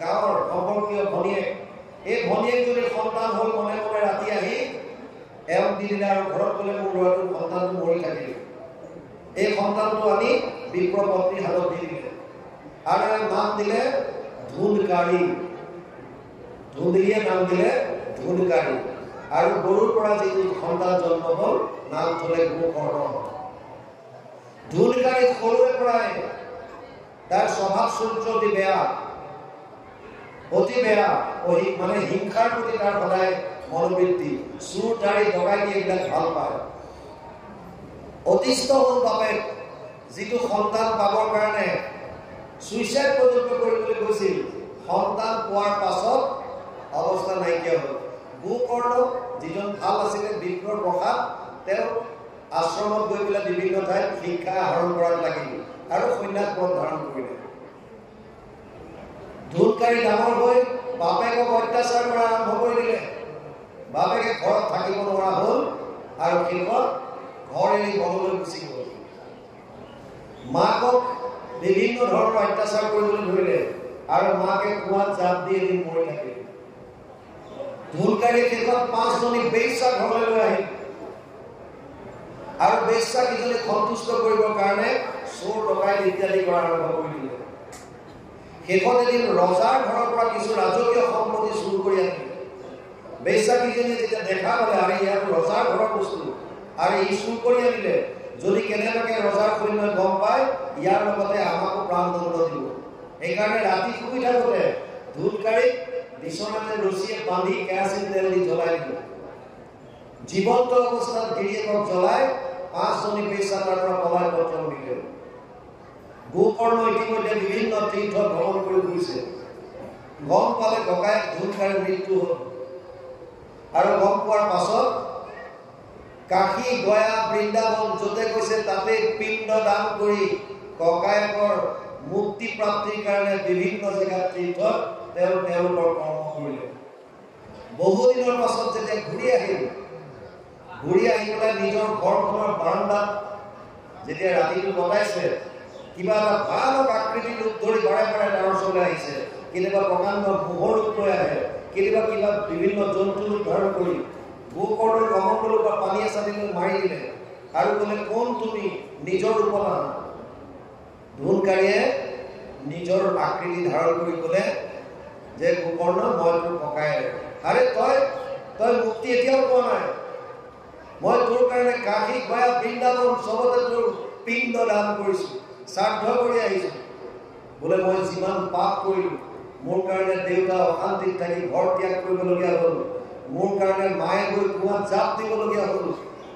গাঁৱৰ সম্পৰ্কীয় ভনীয়েক এই ভনীয়েকজনীৰ সন্তান হ'ল মনে মনে ৰাতি আহি এওঁক দি দিলে আৰু ঘৰত গ'লে মোৰ ল'ৰাটোৰ সন্তানটো মৰি থাকিল এই সন্তানটো আনি বিপ্ৰ পত্নীৰ হাতত দি দিলে আৰু নাম দিলে ধুনকাৰী ধুন্দুলিয়ে নাম দিলে ধুনকাৰী আৰু গৰুৰ পৰা যিটো সন্তান জন্ম হ'ল নাম থলে গোকৰ্ণ ধুনকাৰী সৰুৰে পৰাই তাৰ স্বভাৱ চৰিত্ৰ অতি বেয়া মানে হিংসাৰ প্ৰতি তাৰ সদায় মনোবৃত্তি চুৰ তাৰি ডকাইতি এইবিলাক ভাল পায় অতিষ্ঠ হ'ল বাপেক যিটো সন্তান পাবৰ কাৰণে সুইচাইড পৰ্যন্ত কৰিবলৈ গৈছিল সন্তান পোৱাৰ পাছত অৱস্থা নাইকিয়া হ'ল গোকৰ্ণ যিজন ভাল আছিলে বিপ্ৰৰ প্ৰসাদ তেওঁ আশ্ৰমত গৈ পেলাই বিভিন্ন ঠাইত শিক্ষা আহৰণ কৰাত লাগিল আৰু সন্ন্যাস পদ ধাৰণ কৰিলে ধুনকাৰী ডাঙৰ হৈ বাপেকক অত্যাচাৰ কৰা আৰম্ভ কৰি দিলে বাপেকে ঘৰত থাকিব নোৱাৰা হ'ল আৰু শেষত ঘৰ এৰি বনলৈ গুচি গ'ল মাকক বিভিন্ন ধৰণৰ অত্যাচাৰ কৰিবলৈ ধৰিলে আৰু মাকে কুঁৱাত জাপ দি এদিন মৰি থাকিল ধুনকাৰীয়ে শেষত 5জনী বেশ্যা ঘৰলৈ লৈ আহিল আৰু বেশ্যা কিজনী সন্তুষ্ট কৰিবৰ কাৰণে চোৰ ডকাইত ইত্যাদি কৰা আৰম্ভ কৰি দিলে শেষত এদিন ৰজাৰ ঘৰৰ পৰা কিছু ৰাজকীয় সম্পত্তি চুৰ কৰি আনিলে বেশ্যা কিজনীয়ে যেতিয়া দেখা পালে আৰু ইয়াত ৰজাৰ ঘৰৰ বস্তু আৰু ই চুৰ কৰি আনিলে যদি কেনেবাকে ৰজাৰ সৈন্যই গম পায় ইয়াৰ লগতে আমাকো প্ৰাণদণ্ড দিব সেইকাৰণে ৰাতি শুই থাকোঁতে ধুনকাৰীক বিচনাতে ৰছীয়ে বান্ধি কেৰাচিন তেল দি জ্বলাই দিলে জীৱন্ত অৱস্থাত গিৰিয়েকক জ্বলাই 5জনী বেশ্যা তাৰ পৰা পলাই পত্ৰ দিলে গোকৰ্ণ ইতিমধ্যে বিভিন্ন তীৰ্থ ভ্ৰমণ কৰি ফুৰিছে গম পালে ককায়েক ধুনকাৰীৰ মৃত্যু হ'ল আৰু গম পোৱাৰ পাছত কাশী গয়া বৃন্দাবন য'তে গৈছে তাতে পিণ্ড দান কৰি ককায়েকৰ মুক্তি প্ৰাপ্তিৰ কাৰণে বিভিন্ন জেগাত তীৰ্থত তেওঁলোকৰ কৰ্ম কৰিলে বহুদিনৰ পাছত যেতিয়া ঘূৰি আহি পেলাই নিজৰ ঘৰখনৰ বাৰান্দাত যেতিয়া ৰাতিটো কটাইছে কিবা এটা ভালক আকৃতিৰ ৰূপ ধৰি বাৰে বাৰে তাৰ ওচৰলৈ আহিছে কেতিয়াবা প্ৰকাণ্ড মোহৰ ৰূপ লৈ আহে কেতিয়াবা কিবা বিভিন্ন জন্তু ৰূপ ধাৰণ কৰি গোকৰ্ণৰ কমণ্ডলৰ পৰা পানী এচাটিলৈ মাৰি দিলে আৰু ক'লে কোন তুমি নিজৰ ৰূপত আহা ধুনকাৰীয়ে নিজৰ আকৃতি ধাৰণ কৰি ক'লে যে গোকৰ্ণ মই তোৰ ককায়েক আৰে তই মুক্তি এতিয়াও পোৱা নাই মই তোৰ কাৰণে কাশী গয়া বৃন্দাবন চবতে তোৰ পিণ্ড দান কৰিছোঁ শ্ৰাদ্ধ কৰি আহিছোঁ বোলে মই যিমান পাপ কৰিলোঁ মোৰ কাৰণে দেউতা অশান্তিত থাকি ঘৰ ত্যাগ কৰিবলগীয়া হ'ল মোৰ কাৰণে মায়ে গৈ কুঁৱাত জাপ দিবলগীয়া হ'ল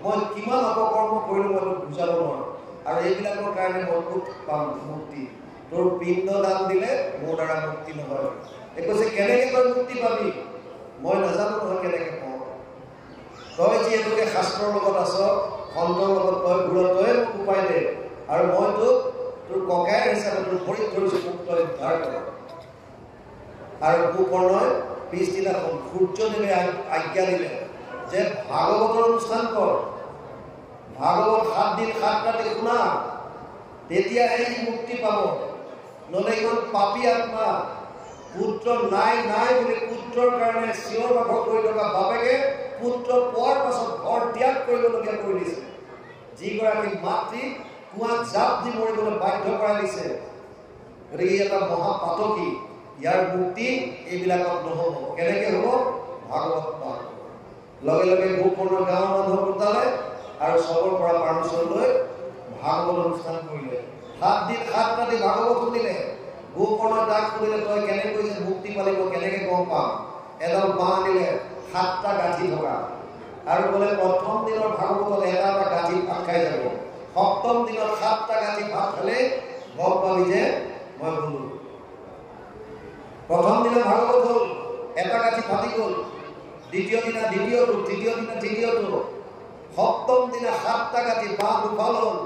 মই কিমান অপকৰ্ম কৰিলোঁ মই তোক বুজাব নোৱাৰোঁ আৰু এইবিলাকৰ কাৰণে মই তোক পাম মুক্তি তোৰ পিণ্ড দান দিলে মোৰ দ্বাৰা মুক্তি নহয় এই কৈছে কেনেকৈ তই মুক্তি পাবি মই নাজানো নহয় কেনেকৈ পাওঁ তই যিহেতুকে শাস্ত্ৰৰ লগত আছ সন্তৰ লগত তই ঘূৰত তই মোক উপায় দে আৰু মই তোক তোৰ ককায়েক হিচাপে তোৰ ভৰিত ধৰিছোঁ মোক তই উদ্ধাৰ কৰ আৰু গোকৰ্ণই পিছদিনাখন সূৰ্যদেৱে আজ্ঞা দিলে যে ভাগৱতৰ অনুষ্ঠান কৰ ভাগৱত 7 দিন 7 ৰাতি শুনা তেতিয়াহে ই মুক্তি পাব নহ'লে ইমান পাপী আত্মা পুত্ৰ নাই বুলি পুত্ৰৰ কাৰণে চিঞৰ বাখৰ কৰি থকা বাপেকে পুত্ৰ পোৱাৰ পাছত ঘৰ ত্যাগ কৰিবলগীয়া কৰি দিছে যিগৰাকী মাতৃ কুঁৱাত জাপ দি মৰিবলৈ বাধ্য কৰাই দিছে গতিকে এটা মহাপাতকী ইয়াৰ মুক্তি এইবিলাকত নহ'ব কেনেকৈ হ'ব ভাগৱত পাঠ লগে লগে গোকৰ্ণৰ গাঁৱৰ মানুহক গোটালে আৰু চবৰ পৰা পাৰ্মিশ্যন লৈ ভাগৱত অনুষ্ঠান কৰিলে 7 দিন 7 ৰাতি ভাগৱত শুনিলে গোকৰ্ণৰ তাক শুনিলে তই কেনেকৈ যে মুক্তি পালিব কেনেকৈ গম পাম এডাল বাঁহ দিলে 7টা গাঁঠি থকা আৰু বোলে প্ৰথম দিনৰ ভাগৱতত এটা গাঁঠি পাত খাই যাব সপ্তম দিনত 7টা গাঁঠি ভাত খালে গম পাবি যে মই গলো। প্ৰথম দিনা ভাগৱত হ'ল, এটা গাঁঠি ফাটি গ'ল, দ্বিতীয় দিনা দ্বিতীয়টো, তৃতীয় দিনা তৃতীয়টো, সপ্তম দিনা 7টা গাঁঠি বাঁহ দুফাল হ'ল।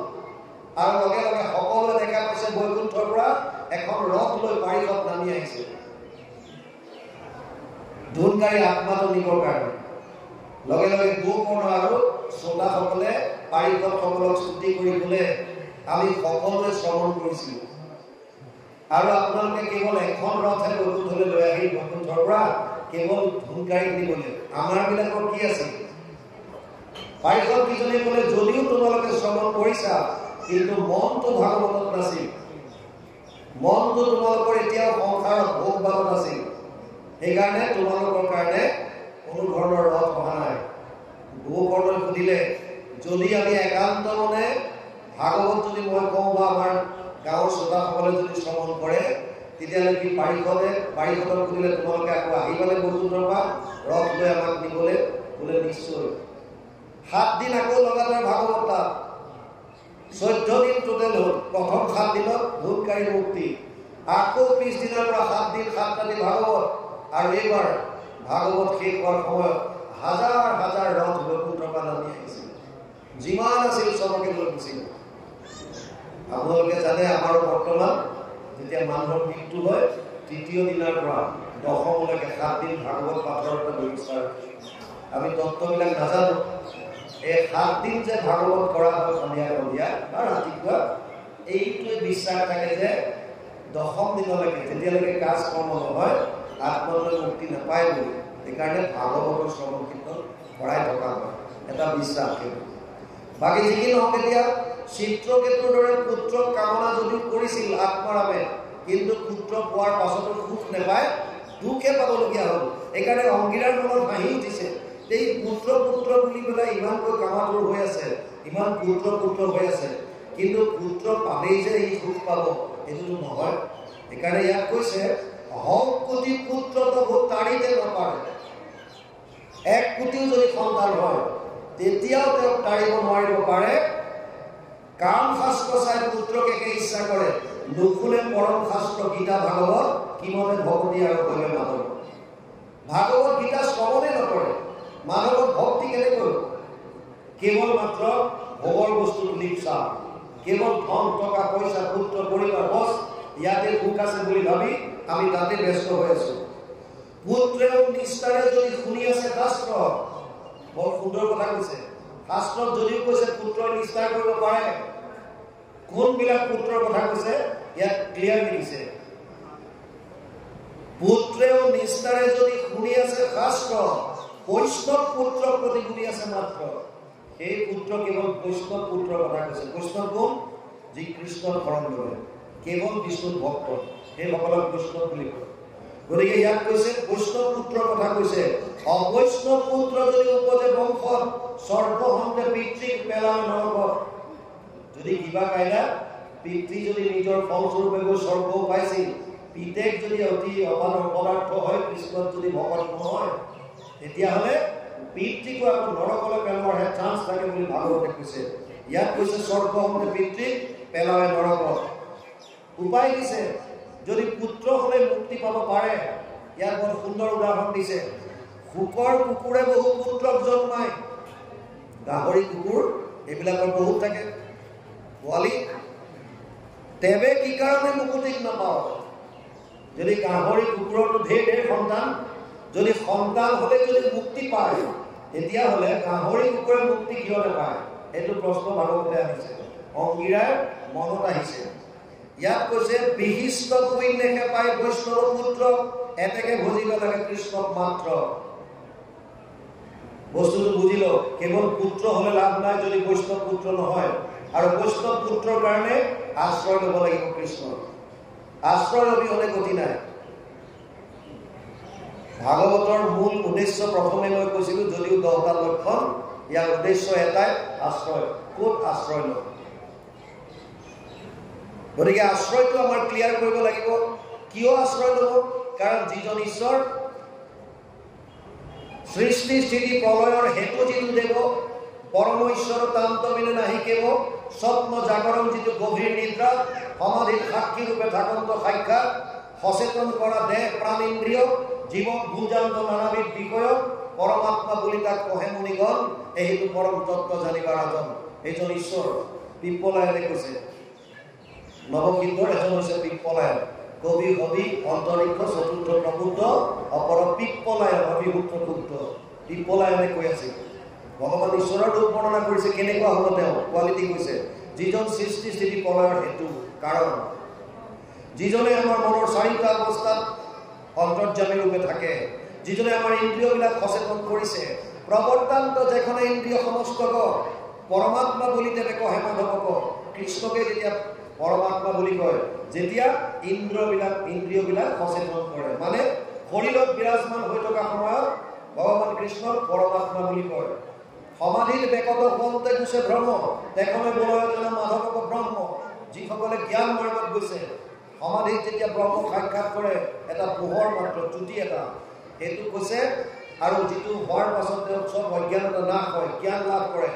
আৰু লগে লগে সকলোৱে দেখা পাইছে বৈকুণ্ঠৰ পৰা এখন ৰথ লৈ পাৰিষদ নামি আহিছে ধূনকাৰী আত্মাটো নিবৰ কাৰণে। লগে লগে গোকৰ্ণ আৰু শ্ৰোতাসকলে পাৰিষদসকলক ছুটি কৰি বোলে আমি সকলোৱে শ্ৰৱণ কৰিছিলোঁ আৰু আপোনালোকে কেৱল এখন ৰথহে বৈকুণ্ঠলৈ লৈ আহি বৈকুণ্ঠৰ পৰা কেৱল ধূনকাৰীক নিবলৈ, আমাৰ বিলাকৰ কি আছিল? পাৰিষদ কিজনে ক'লে যদিও তোমালোকে শ্ৰৱণ কৰিছা কিন্তু মনটো ভাগৱতত নাছিল, মনটো তোমালোকৰ এতিয়াও সংসাৰত ভোগ ভাগত আছিল, সেইকাৰণে তোমালোকৰ কাৰণে কোনো ধৰণৰ ৰথ অহা নাই। গোকৰ্ণই সুধিলে যদি আমি একান্ত মনে ভাগৱত যদি মই কওঁ বা আমাৰ গাঁৱৰ শ্ৰোতাসকলে যদি শ্ৰৱণ কৰে তেতিয়াহ'লে কি পাৰিষদক সুধিলে তোমালোকে আকৌ আহিবানে বৈকুণ্ঠৰ পৰা ৰথ লৈ আমাক নিবলৈ? বোলে নিশ্চয়। 7 দিন আকৌ লগাতাৰ ভাগৱত তাত 14 দিন টোটেল হ'ল। প্ৰথম 7 দিনত ধূনকাৰী মুক্তি, আকৌ পিছদিনৰ পৰা 7 দিন 7 ৰাতি ভাগৱত, আৰু এইবাৰ ভাগৱত শেষ হোৱাৰ সময়ত হাজাৰ হাজাৰ ৰথ বৈকুণ্ঠৰ পৰা নামি আহিছিল, যিমান আছিল চবকে লৈ গুচি গ'ল। আপোনালোকে জানে আমাৰ বৰ্তমান যেতিয়া মানুহৰ মৃত্যু হয় তৃতীয় দিনাৰ পৰা দশমলৈকে 7 দিন ভাগৱত পাঠৰ এটা ব্যৱস্থা ৰাখে। আমি তত্ত্ববিলাক নাজানো। এই 7 দিন যে ভাগৱত কৰা হয় সন্ধিয়া সন্ধিয়া বা ৰাতিপুৱা, এইটোৱে বিশ্বাস থাকে যে দশম দিনলৈকে যেতিয়ালৈকে কাজ কৰ্ম নহয় আত্মালৈ মুক্তি নাপায় বুলি, সেইকাৰণে ভাগৱতৰ শ্ৰৱণ কীৰ্তন কৰাই থকা হয়, এটা বিশ্বাস। বাকী যিকি নহওক এতিয়া চিত্ৰকেতুৰ দৰে পুত্ৰক কামনা যদিও কৰিছিল আত্মাৰামে, কিন্তু পুত্ৰ পোৱাৰ পাছতো সুখ নাপায়, দুখে পাবলগীয়া হ'ল। সেইকাৰণে অংগীৰাৰ মনত হাঁহি উঠিছে, এই পুত্ৰ পুত্ৰ বুলি পেলাই ইমানকৈ কামাতুৰ হৈ আছে, ইমান পুত্ৰ পুত্ৰ হৈ আছে, কিন্তু পুত্ৰ পালেই যে ই সুখ পাব এইটোতো নহয়। সেইকাৰণে ইয়াক কৈছে হক কোটি পুত্ৰ তবু তাৰিতে নপাৰে। 1 কোটিও যদি সন্তান হয় তেতিয়াও তেওঁক তাৰিব নোৱাৰিব পাৰে। কাম শাস্ত্ৰ চাই পুত্ৰকে ইচ্ছা কৰে, নুশুনে পৰম শাস্ত্ৰ গীতা ভাগৱত কিমতে ভক্তি আৰু কৈলে মাধৱ। ভাগৱত গীতা শ্ৰৱণে নকৰে, মাধৱত ভক্তি কেনেকৈ? কেৱল মাত্ৰ ভোগৰ বস্তুত লিপ্সা, কেৱল ধন টকা পইচা পুত্ৰ পৰিবাৰ বস ইয়াতে সুখ আছে বুলি ভাবি আমি তাতে ব্যস্ত হৈ আছো। পুত্ৰেও নিষ্ঠাৰে যদি শুনি আছে শাস্ত্ৰ, বৰ সুন্দৰ কথা কৈছে। শাস্ত্ৰত যদিও কৈছে পুত্ৰৰ নিষ্ঠা কৰিব পাৰে, কোনবিলাক পুত্ৰৰ কথা কৈছে ইয়াত ক্লিয়াৰ লিখিছে। পুত্ৰেও নিষ্ঠাৰে যদি শুনি আছে শাস্ত্ৰ, বৈষ্ণৱ পুত্ৰৰ প্ৰতি শুনি আছে মাত্ৰ। সেই পুত্ৰ কেৱল বৈষ্ণৱ পুত্ৰৰ কথা কৈছে। বৈষ্ণৱ কোন? যি কৃষ্ণৰ শৰণ লয়, কেৱল বিষ্ণুৰ ভক্ত, সেইসকলক বৈষ্ণৱ বুলি কয়। গতিকে ইয়াত কৈছে বৈষ্ণৱ পুত্ৰৰ কথা কৈছে। অবৈষ্ণৱ পুত্ৰ যদি উপজে বংশত, সৰ্বসন্তে পিতৃক পেলায় নৰকত। যদি কিবা কাইদা পিতৃ যদি নিজৰ ফলস্বৰূপে গৈ স্বৰ্গও পাইছিল, পিতেক যদি অতি অপানৰ পদাৰ্থ হয়, কৃষ্ণত যদি ভকত নহয়, তেতিয়াহ'লে পিতৃকো আকৌ নৰকলৈ পেলোৱাৰহে চান্স থাকে বুলি ভাগৱতে কৈছে। ইয়াত কৈছে স্বৰ্গসন্তে পিতৃক পেলায় নৰকত। উপায় দিছে, যদি পুত্ৰ হলে মুক্তি পাব পাৰে। ইয়াত বৰ সুন্দৰ উদাহৰণ দিছে। শুকৰ কুকুৰে বহু পুত্ৰক জন্মায়, গাহৰি কুকুৰ এইবিলাকৰ বহুত থাকে পোৱালি, তেবে কি কাৰণে মুকুতিক নাপাওঁ? যদি গাহৰি কুকুৰতো ঢেৰ সন্তান, যদি সন্তান হলে যদি মুক্তি পায়, তেতিয়াহ'লে গাহৰি কুকুৰে মুক্তি কিয় নাপায়? এইটো প্ৰশ্ন ভাগৱতে আহিছে, অংগীৰাৰ মনত আহিছে। ইয়াত কৈছে বিশিষ্ট পুণ্যকে পাই বৈষ্ণৱ পুত্ৰ, এতেকে ভজিব লাগে কৃষ্ণক মাত্ৰ। বস্তুটো বুজিল, কেৱল পুত্ৰ হলে লাভ নাই যদি বৈষ্ণৱ পুত্ৰ নহয়। আৰু বৈষ্ণৱ পুত্ৰৰ কাৰণে আশ্ৰয় ল'ব লাগিব কৃষ্ণৰ। আশ্ৰয় অবিহনে গতি নাই। ভাগৱতৰ মূল উদ্দেশ্য প্ৰথমে মই কৈছিলো, যদিও 10টা লক্ষণ, ইয়াৰ উদ্দেশ্য এটাই, আশ্ৰয়। ক'ত আশ্ৰয় লয়? গতিকে আশ্ৰয়টো আমাৰ ক্লিয়াৰ কৰিব লাগিব। কিয় আশ্ৰয় ল'ব? কাৰণ যিজন ঈশ্বৰ, সৃষ্টি স্থিতি প্ৰলয়ৰ হেতু যিটো দেৱ, পরম ঈশ্বর তান্ত মিলে নাহি কেব স্বপ্ন জাগরণ যিটো গভীর নিদ্রা সমাধির সাক্ষী রূপে থাকন্ত সাক্ষাৎ সচেতন করা দেহ প্রাণ ইন্দ্রিয় জীবন ভূজান্ত নানাবিধ বিষয় পরমাত্মা বলি তাক কহে মুনিগণ এইটো পরম তত্ত্ব জানিবার আজন এইজন ঈশ্বর। পিপ্পলায়নে কৈছে নবগীতৰ এজন হৈছে পিপ্পলায়ন কবি কবি অন্তৰিক্ষ চতুৰ্থ প্ৰবুদ্ধ অপৰ পিপ্পলায়ন অভিভুক্ত পুত্ৰ। পিপ্পলায়নে কৈ আছে ভগৱান ঈশ্বৰৰ ৰূপ বৰ্ণনা কৰিছে কেনেকুৱা হ'ব তেওঁ কোৱালিটি কৈছে যিজন সৃষ্টি স্থিতি প্ৰলয়ৰ হেতু কাৰণ যিজনে আমাৰ মনৰ চাৰিটা অৱস্থাত অন্তৰ্যামী ৰূপে থাকে যিজনে আমাৰ ইন্দ্ৰিয়বিলাক সচেতন কৰিছে প্ৰৱৰ্তান্ত যেখনে ইন্দ্ৰিয় সমস্তক পৰমাত্মা বুলি তেনে কহে মাধৱক কৃষ্ণকে যেতিয়া পৰমাত্মা বুলি কয় যেতিয়া ইন্দ্ৰিয়বিলাক সচেতন কৰে মানে শৰীৰত বিৰাজমান হৈ থকা সময়ত ভগৱান কৃষ্ণক পৰমাত্মা বুলি কয়। সমাধিৰ বেকত ফলতে গৈছে ব্ৰহ্ম তেখনে বলয়জনা মাধৱক ব্ৰহ্ম যিসকলে জ্ঞান মাৰ্গত গৈছে সমাধিত যেতিয়া ব্ৰহ্ম সাক্ষাৎ কৰে এটা পোহৰ মাত্ৰ জ্যোতি এটা সেইটো কৈছে আৰু যিটো হোৱাৰ পাছত তেওঁ চব অজ্ঞানতা নাশ হয় জ্ঞান লাভ কৰে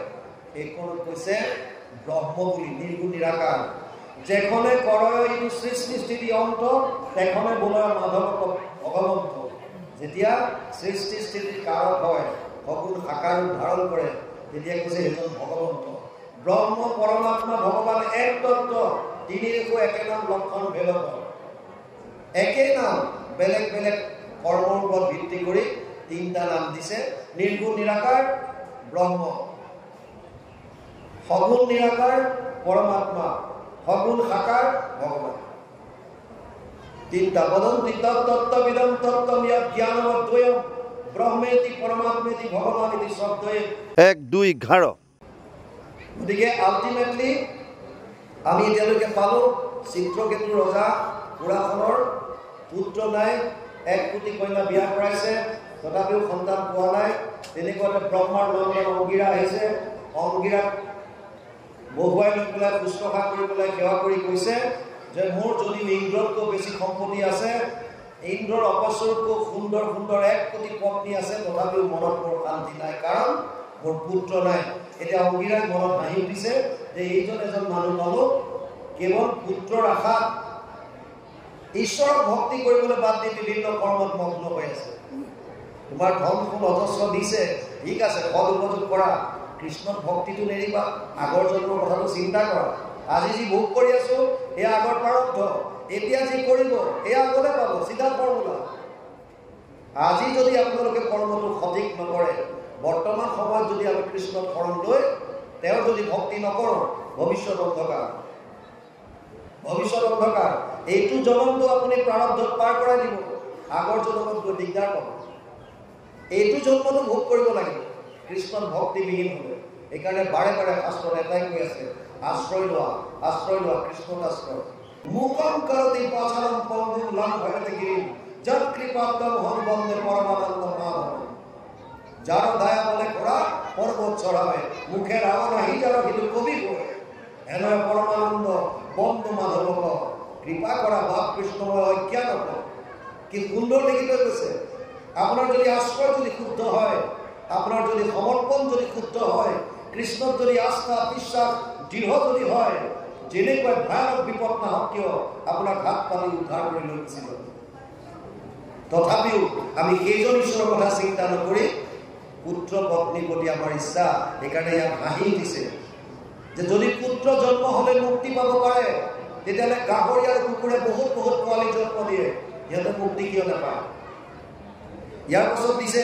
সেইখনত কৈছে ব্ৰহ্ম বুলি নিৰ্গুণ নিৰাকাৰ যেখনে কৰয় এইটো সৃষ্টি স্থিতি অন্ত তেখনে বলয় মাধৱক ভগৱন্ত যেতিয়া সৃষ্টি স্থিতিৰ কাৰক হয় সগুণ আকাৰ ধাৰণ কৰে তেতিয়া কৈছে সেইজন ভগৱন্ত। ব্ৰহ্ম পৰমাত্মা ভগৱান এক তত্ত্ব তিনিৰ একে নাম লক্ষণ ভেদক একে নাম বেলেগ বেলেগ কৰ্মৰ ওপৰত ভিত্তি কৰি তিনিটা নাম দিছে নিৰ্গুণ নিৰাকাৰ ব্ৰহ্ম সগুণ নিৰাকাৰ পৰমাত্মা সগুণ সাকাৰ ভগৱান তিনিটা বদন্তি তত্ত্ববিদম তত্ত্বম ইয়াত জ্ঞানম দ্বয়ম ব্ৰহ্মেতি পৰমাত্মেতি ভগৱানেতি শব্দয়ে 1-2-11। গতিকে আল্টিমেটলি আমি এতিয়ালৈকে পালো চিত্ৰকেতু ৰজা পুৰাখনৰ পুত্ৰ নাই 1 কোটি কন্যা বিয়া কৰাইছে তথাপিও সন্তান পোৱা নাই তেনেকুৱাতে ব্ৰহ্মাৰ নন্দন অংগীৰা আহিছে অংগীৰাক বহুৱাই লৈ পেলাই শুশ্ৰূষা কৰি পেলাই সেৱা কৰি কৈছে যে মোৰ যদি ইন্দ্ৰতকৈ বেছি সম্পত্তি আছে ইন্দ্ৰৰ অপস্বৰূপকৈ সুন্দৰ সুন্দৰ 1 কোটি পত্নী আছে তথাপিও মনত মোৰ শান্তি নাই কাৰণ মোৰ পুত্ৰ নাই। এতিয়া অংগীৰাক মনত হাঁহি উঠিছে যে এইজন এজন মানুহ পালো কেৱল পুত্ৰৰ আশাত ঈশ্বৰক ভক্তি কৰিবলৈ বাদ দি বিভিন্ন কৰ্মত মগ্ন হৈ আছে। তোমাৰ ধন সম্পদ অজস্ৰ দিছে ঠিক আছে সদ উপযোগ কৰা কৃষ্ণৰ ভক্তিটো নেৰিবা আগৰ জন্মৰ কথাটো চিন্তা কৰা আজি যি ভোগ কৰি আছো এয়া আগৰ প্ৰাৰব্ধ এতিয়া যি কৰিব এয়া আগলৈ পাব চিধা ফৰ্মুলা। আজি যদি আপোনালোকে কৰ্মটো সঠিক নকৰে বৰ্তমান সময়ত যদি আমি কৃষ্ণক শৰণ লৈ তেওঁৰ যদি ভক্তি নকৰোঁ ভৱিষ্যত অন্ধকাৰ এইটো জনমটো আপুনি প্ৰাৰব্ধত পাৰ কৰাই দিব আগৰ জনমত গৈ দিগদাৰ পাব এইটো জন্মটো ভোগ কৰিব লাগিব কৃষ্ণৰ ভক্তিবিহীন হ'লে। এইকাৰণে বাৰে বাৰে শাস্ত্ৰত এটাই কৈ আছে আশ্ৰয় লোৱা কৃষ্ণক আশ্ৰয় মুখম কৰতি পাচাৰম পংগুম লাম ভয়তে গিৰিম যৎ কৃপাত্তম হম বন্দে পরমানন্দ মাধব যার দয়া বলে করা পর্বত চড়াবে মুখে রাও নাহি যার কিন্তু কবি কয় এনে পরমানন্দ বন্ধু মাধব কৃপা করা বাপ কৃষ্ণময় অজ্ঞান কি সুন্দর লিখিত কৈছে আপনার যদি আশ্রয় যদি শুদ্ধ হয় আপনার যদি সমর্পণ যদি শুদ্ধ হয় কৃষ্ণৰ যদি আস্থা বিশ্বাস দৃঢ় যদি হয় যেনেকৈ ভয়ানক বিপদ নাহক কিয় আপোনাৰ ঘাট পাতি উদ্ধাৰ কৰি লৈ গুচি যাব। তথাপিও আমি এইজন ঈশ্বৰৰ কথা চিন্তা নকৰি পুত্ৰ পত্নীৰ প্ৰতি আমাৰ ইচ্ছা সেইকাৰণে ইয়াক হাঁহি দিছে যে যদি পুত্ৰ জন্ম হলে মুক্তি পাব পাৰে তেতিয়াহ'লে গাহৰি আৰু কুকুৰে বহুত বহুত পোৱালি জন্ম দিয়ে সিহঁতে মুক্তি কিয় নাপায়। ইয়াৰ পাছত দিছে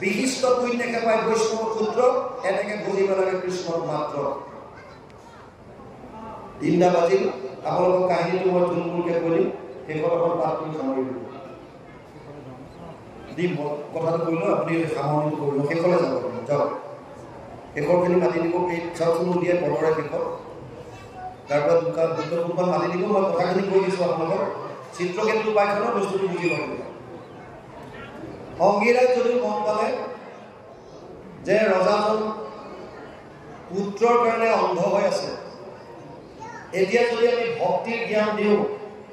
বিশিষ্ট পুণ্যকে পায় বৈষ্ণৱ পুত্ৰ এনেকে বুজিব লাগে কৃষ্ণক মাত্ৰ। 3টা বাজিল আপোনালোকৰ কাহিনীটো মই থুলমূলকৈ কৈ দিম শেষত অকণ পাতটো সামৰি দিম কথাটো কৰিলোঁ আপুনি সামৰণি কৰিলোঁ শেষলৈ যাওক শেষৰখিনি মাতি দিব এই চাউলখিনি উলিয়াই বতৰে শেষত তাৰপৰা দুখন মাতি দিব মই কথাখিনি কৈ দিছোঁ আপোনালোকৰ চিত্ৰকেতু উপাখ্যানৰ বস্তুটো বুজি ল'ব। অংগীৰাই যদিও গম পালে যে ৰজাজন পুত্ৰৰ কাৰণে অন্ধ হৈ আছে এতিয়া যদি আমি ভক্তিৰ জ্ঞান দিওঁ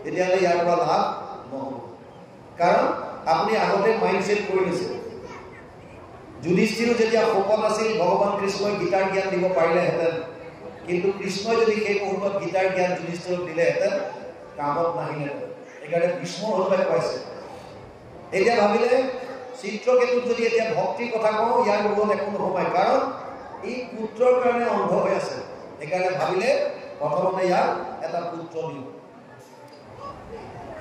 তেতিয়াহ'লে ইয়াৰ পৰা লাভ নহ'ব কাৰণ আপুনি আগতে মাইণ্ডছেট কৰি লৈছে যুধিষ্ঠিৰো যেতিয়া শোকত আছিল ভগৱান কৃষ্ণই গীতাৰ জ্ঞান দিব পাৰিলেহেঁতেন, কিন্তু কৃষ্ণই যদি সেই মুহূৰ্তত গীতাৰ জ্ঞান যুধিষ্ঠিৰক দিলেহেঁতেন কামত নাহিলেহেঁতেন। সেইকাৰণে ভীষ্মৰ হৰুৱাই খুৱাইছে। এতিয়া ভাবিলে চিত্ৰকেতুক যদি এতিয়া ভক্তিৰ কথা কওঁ ইয়াৰ মূৰত একো নোসোমায়, কাৰণ ই পুত্ৰৰ কাৰণে অন্ধ হৈ আছে। সেইকাৰণে ভাবিলে প্ৰথমতে ইয়াক এটা পুত্ৰ দিওঁ।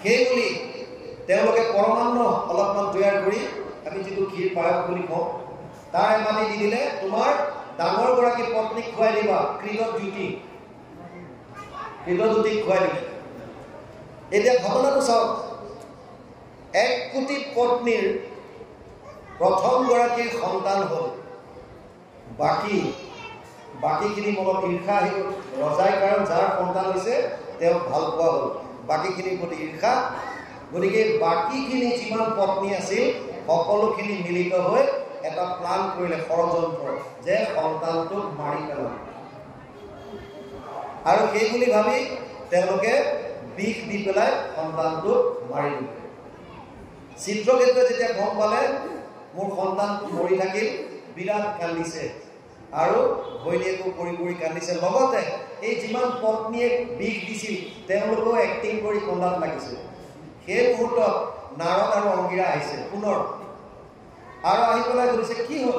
সেই বুলি তেওঁলোকে পৰমান্ন অলপমান তৈয়াৰ কৰি আমি যিটো ক্ষীৰ পায়স বুলি কওঁ তাৰ এমানি দি দিলে, তোমাৰ ডাঙৰ গৰাকী পত্নীক খুৱাই দিবা, কৃতদ্যুতি খুৱাই দিলে। এতিয়া ঘটনাটো চাওক, 1 কোটি পত্নীৰ প্ৰথম গৰাকীৰ সন্তান হ'ল, বাকীখিনি মনত ঈৰ্ষা আহিল ৰজাই, কাৰণ যাৰ সন্তান হৈছে তেওঁক ভাল পোৱা হ'ল, বাকীখিনিৰ প্ৰতি ঈৰ্ষা। গতিকে বাকীখিনি যিমান পত্নী আছিল সকলোখিনি মিলিত হৈ এটা প্লান কৰিলে, ষড়যন্ত্ৰ, যে সন্তানটোক মাৰি পেলাম। আৰু সেই বুলি ভাবি তেওঁলোকে বিষ দি পেলাই সন্তানটোক মাৰি দিলে। চিত্ৰকেতুৱে যেতিয়া গম পালে মোৰ সন্তানটো মৰি থাকিল, বিৰাট কান্দিছে আৰু ঘৈণীয়েকো কৰি কান্দিছে। লগতে এই যিমান পত্নীয়ে বিষ দিছিল তেওঁলোকেও এক্টিং কৰি কন্দাত লাগিছিল। সেই মুহূৰ্তত নাৰদ আৰু অংগীৰা আহিছে পুনৰ, আৰু আহি পেলাই কৈছে কি হ'ল?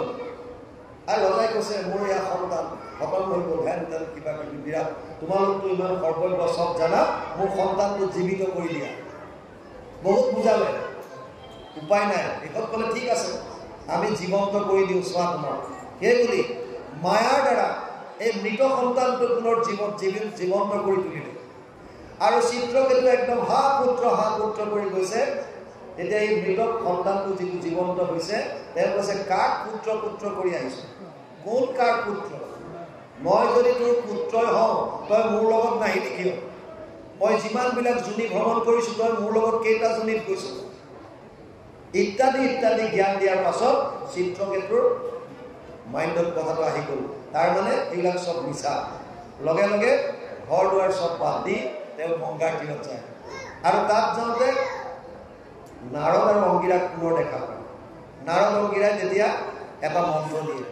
আৰু ৰজাই কৈছে মোৰ এয়া সন্তান খতম হৈ গ'ল, হেন তেন কিবা কিবি বিৰাট, তোমালোকতো ইমান কৰ্তব্য চব জানা, মোৰ সন্তানটো জীৱিত কৰি দিয়া। বহুত বুজালে, উপায় নাই। শেষত ক'লে ঠিক আছে আমি জীৱন্ত কৰি দিওঁ, চোৱা তোমাক। সেই বুলি মায়াৰ দ্বাৰা এই মৃত সন্তানটো পুনৰ জীৱন্ত কৰি তুলিলে। আৰু চিত্ৰকেতু একদম হা পুত্ৰ কৰি গৈছে। তেতিয়া এই মৃত সন্তানটো যিটো জীৱন্ত হৈছে তেওঁ কৈছে, কাক পুত্ৰ কৰি আহিছো? কোন কাৰ পুত্ৰ? মই যদি তোৰ পুত্ৰই হওঁ তই মোৰ লগত নাহিলি কিয়? মই যিমানবিলাক জুনি ভ্ৰমণ কৰিছো তই মোৰ লগত কেইটা জুনিত গৈছ? ইত্যাদি জ্ঞান দিয়াৰ পাছত চিত্ৰকেতুৰ মাইণ্ডত কথাটো আহি গ'ল, তাৰমানে এইবিলাক চব মিছা। লগে লগে ঘৰ দুৱাৰ চব বাদ দি তেওঁ গংগাৰ তীৰত যায়। আৰু তাত যাওঁতে নাৰদ আৰু অংগীৰাক পুনৰ দেখা পায়। নাৰদ অংগীৰাই তেতিয়া এটা মন্ত্ৰ দিয়ে,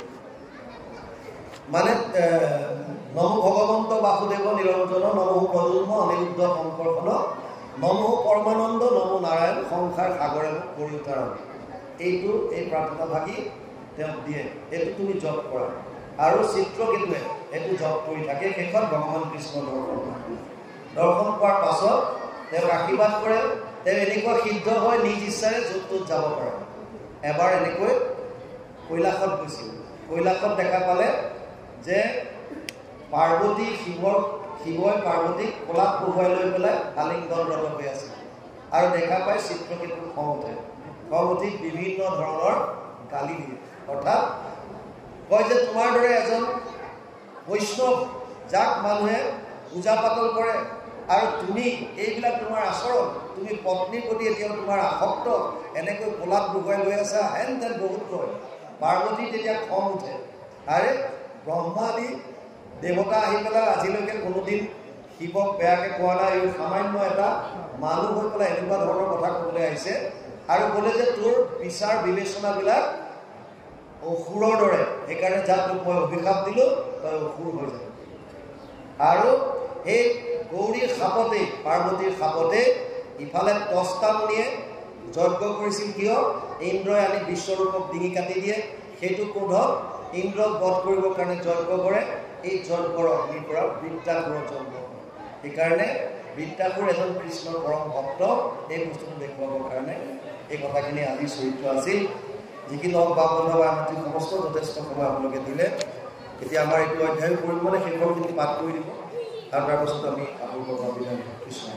মানে নমো ভগৱন্ত বাসুদেৱ নিৰঞ্জন, নমো প্ৰজন্ম অনিৰুদ্ধ সংকৰ্ষণ, নমো পৰমানন্দ, নমো নাৰায়ণ সংসাৰ সাগৰে কৰি উতাৰণ। এই প্ৰাৰ্থনা ভাগি তেওঁক দিয়ে, এইটো তুমি জপ কৰা। আৰু চিত্ৰকেতুৱে এইটো জপ কৰি থাকে। শেষত ভগৱান কৃষ্ণ দৰ্শন পোৱাৰ পাছত তেওঁক আশীৰ্বাদ কৰে। তেওঁ এনেকুৱা সিদ্ধ হয় নিজ ইচ্ছাৰে য'ত ত'ত যাব পাৰে। এবাৰ এনেকৈ কৈলাশত গৈছিল। কৈলাশত দেখা পালে যে পাৰ্বতী শিৱই পাৰ্বতীক কোলাত বহুৱাই লৈ পেলাই আলিংগনৰত হৈ আছে। আৰু দেখা পাই চিত্ৰকেতুৰ খং উঠি বিভিন্ন ধৰণৰ গালি দিয়ে। অৰ্থাৎ কয় যে তোমাৰ দৰে এজন বৈষ্ণৱ যাক মানুহে পূজা পাতল কৰে, আৰু তুমি এইবিলাক তোমাৰ আচৰণ, তুমি পত্নীৰ প্ৰতি এতিয়াও তোমাৰ আসক্ত, এনেকৈ কোলাত বহুৱাই লৈ আছা, হেন তেন বহুত কয়। পাৰ্বতী তেতিয়া খং উঠে, আৰে ব্ৰহ্মা আদি দেৱতা আহি পেলাই আজিলৈকে কোনোদিন শিৱক বেয়াকৈ কোৱা নাই, এই সামান্য এটা মানুহ হৈ পেলাই এনেকুৱা ধৰণৰ কথা ক'বলৈ আহিছে। আৰু ক'লে যে তোৰ বিচাৰ বিবেচনাবিলাক অসুৰৰ দৰে, সেইকাৰণে যা তোক মই অভিশাপ দিলোঁ, তই অসুৰ হৈ যাবি। আৰু সেই গৌৰীৰ সাপতে, পাৰ্বতীৰ সাপতে ইফালে দহটা মুনিয়ে যজ্ঞ কৰিছিল। কিয়? ইন্দ্ৰই আনি বিশ্বৰূপক ডিঙি কাটি দিয়ে। সেইটো ক্ৰোধত ইন্দ্ৰক বধ কৰিবৰ কাৰণে যজ্ঞ কৰে। এই যজ্ঞৰ অগ্নিৰ পৰা বৃত্তাসুৰৰ জন্ম হয়। সেইকাৰণে বৃত্তাসুৰ এজন কৃষ্ণৰ পৰম ভক্ত। এই বস্তুটো দেখুৱাবৰ কাৰণে এই কথাখিনি আদি চৰিত্ৰ আছিল। যিকি নহওক বা বন্ধু আমাক সমস্ত যথেষ্ট সময় আপোনালোকে দিলে। এতিয়া আমাৰ এইটো অধ্যায় কৰিব মানে শেষৰখিনি পাঠ কৰি দিব, আৰু তাৰপাছত আমি আপোনালোকৰ বিদায় কৃষ্ণ।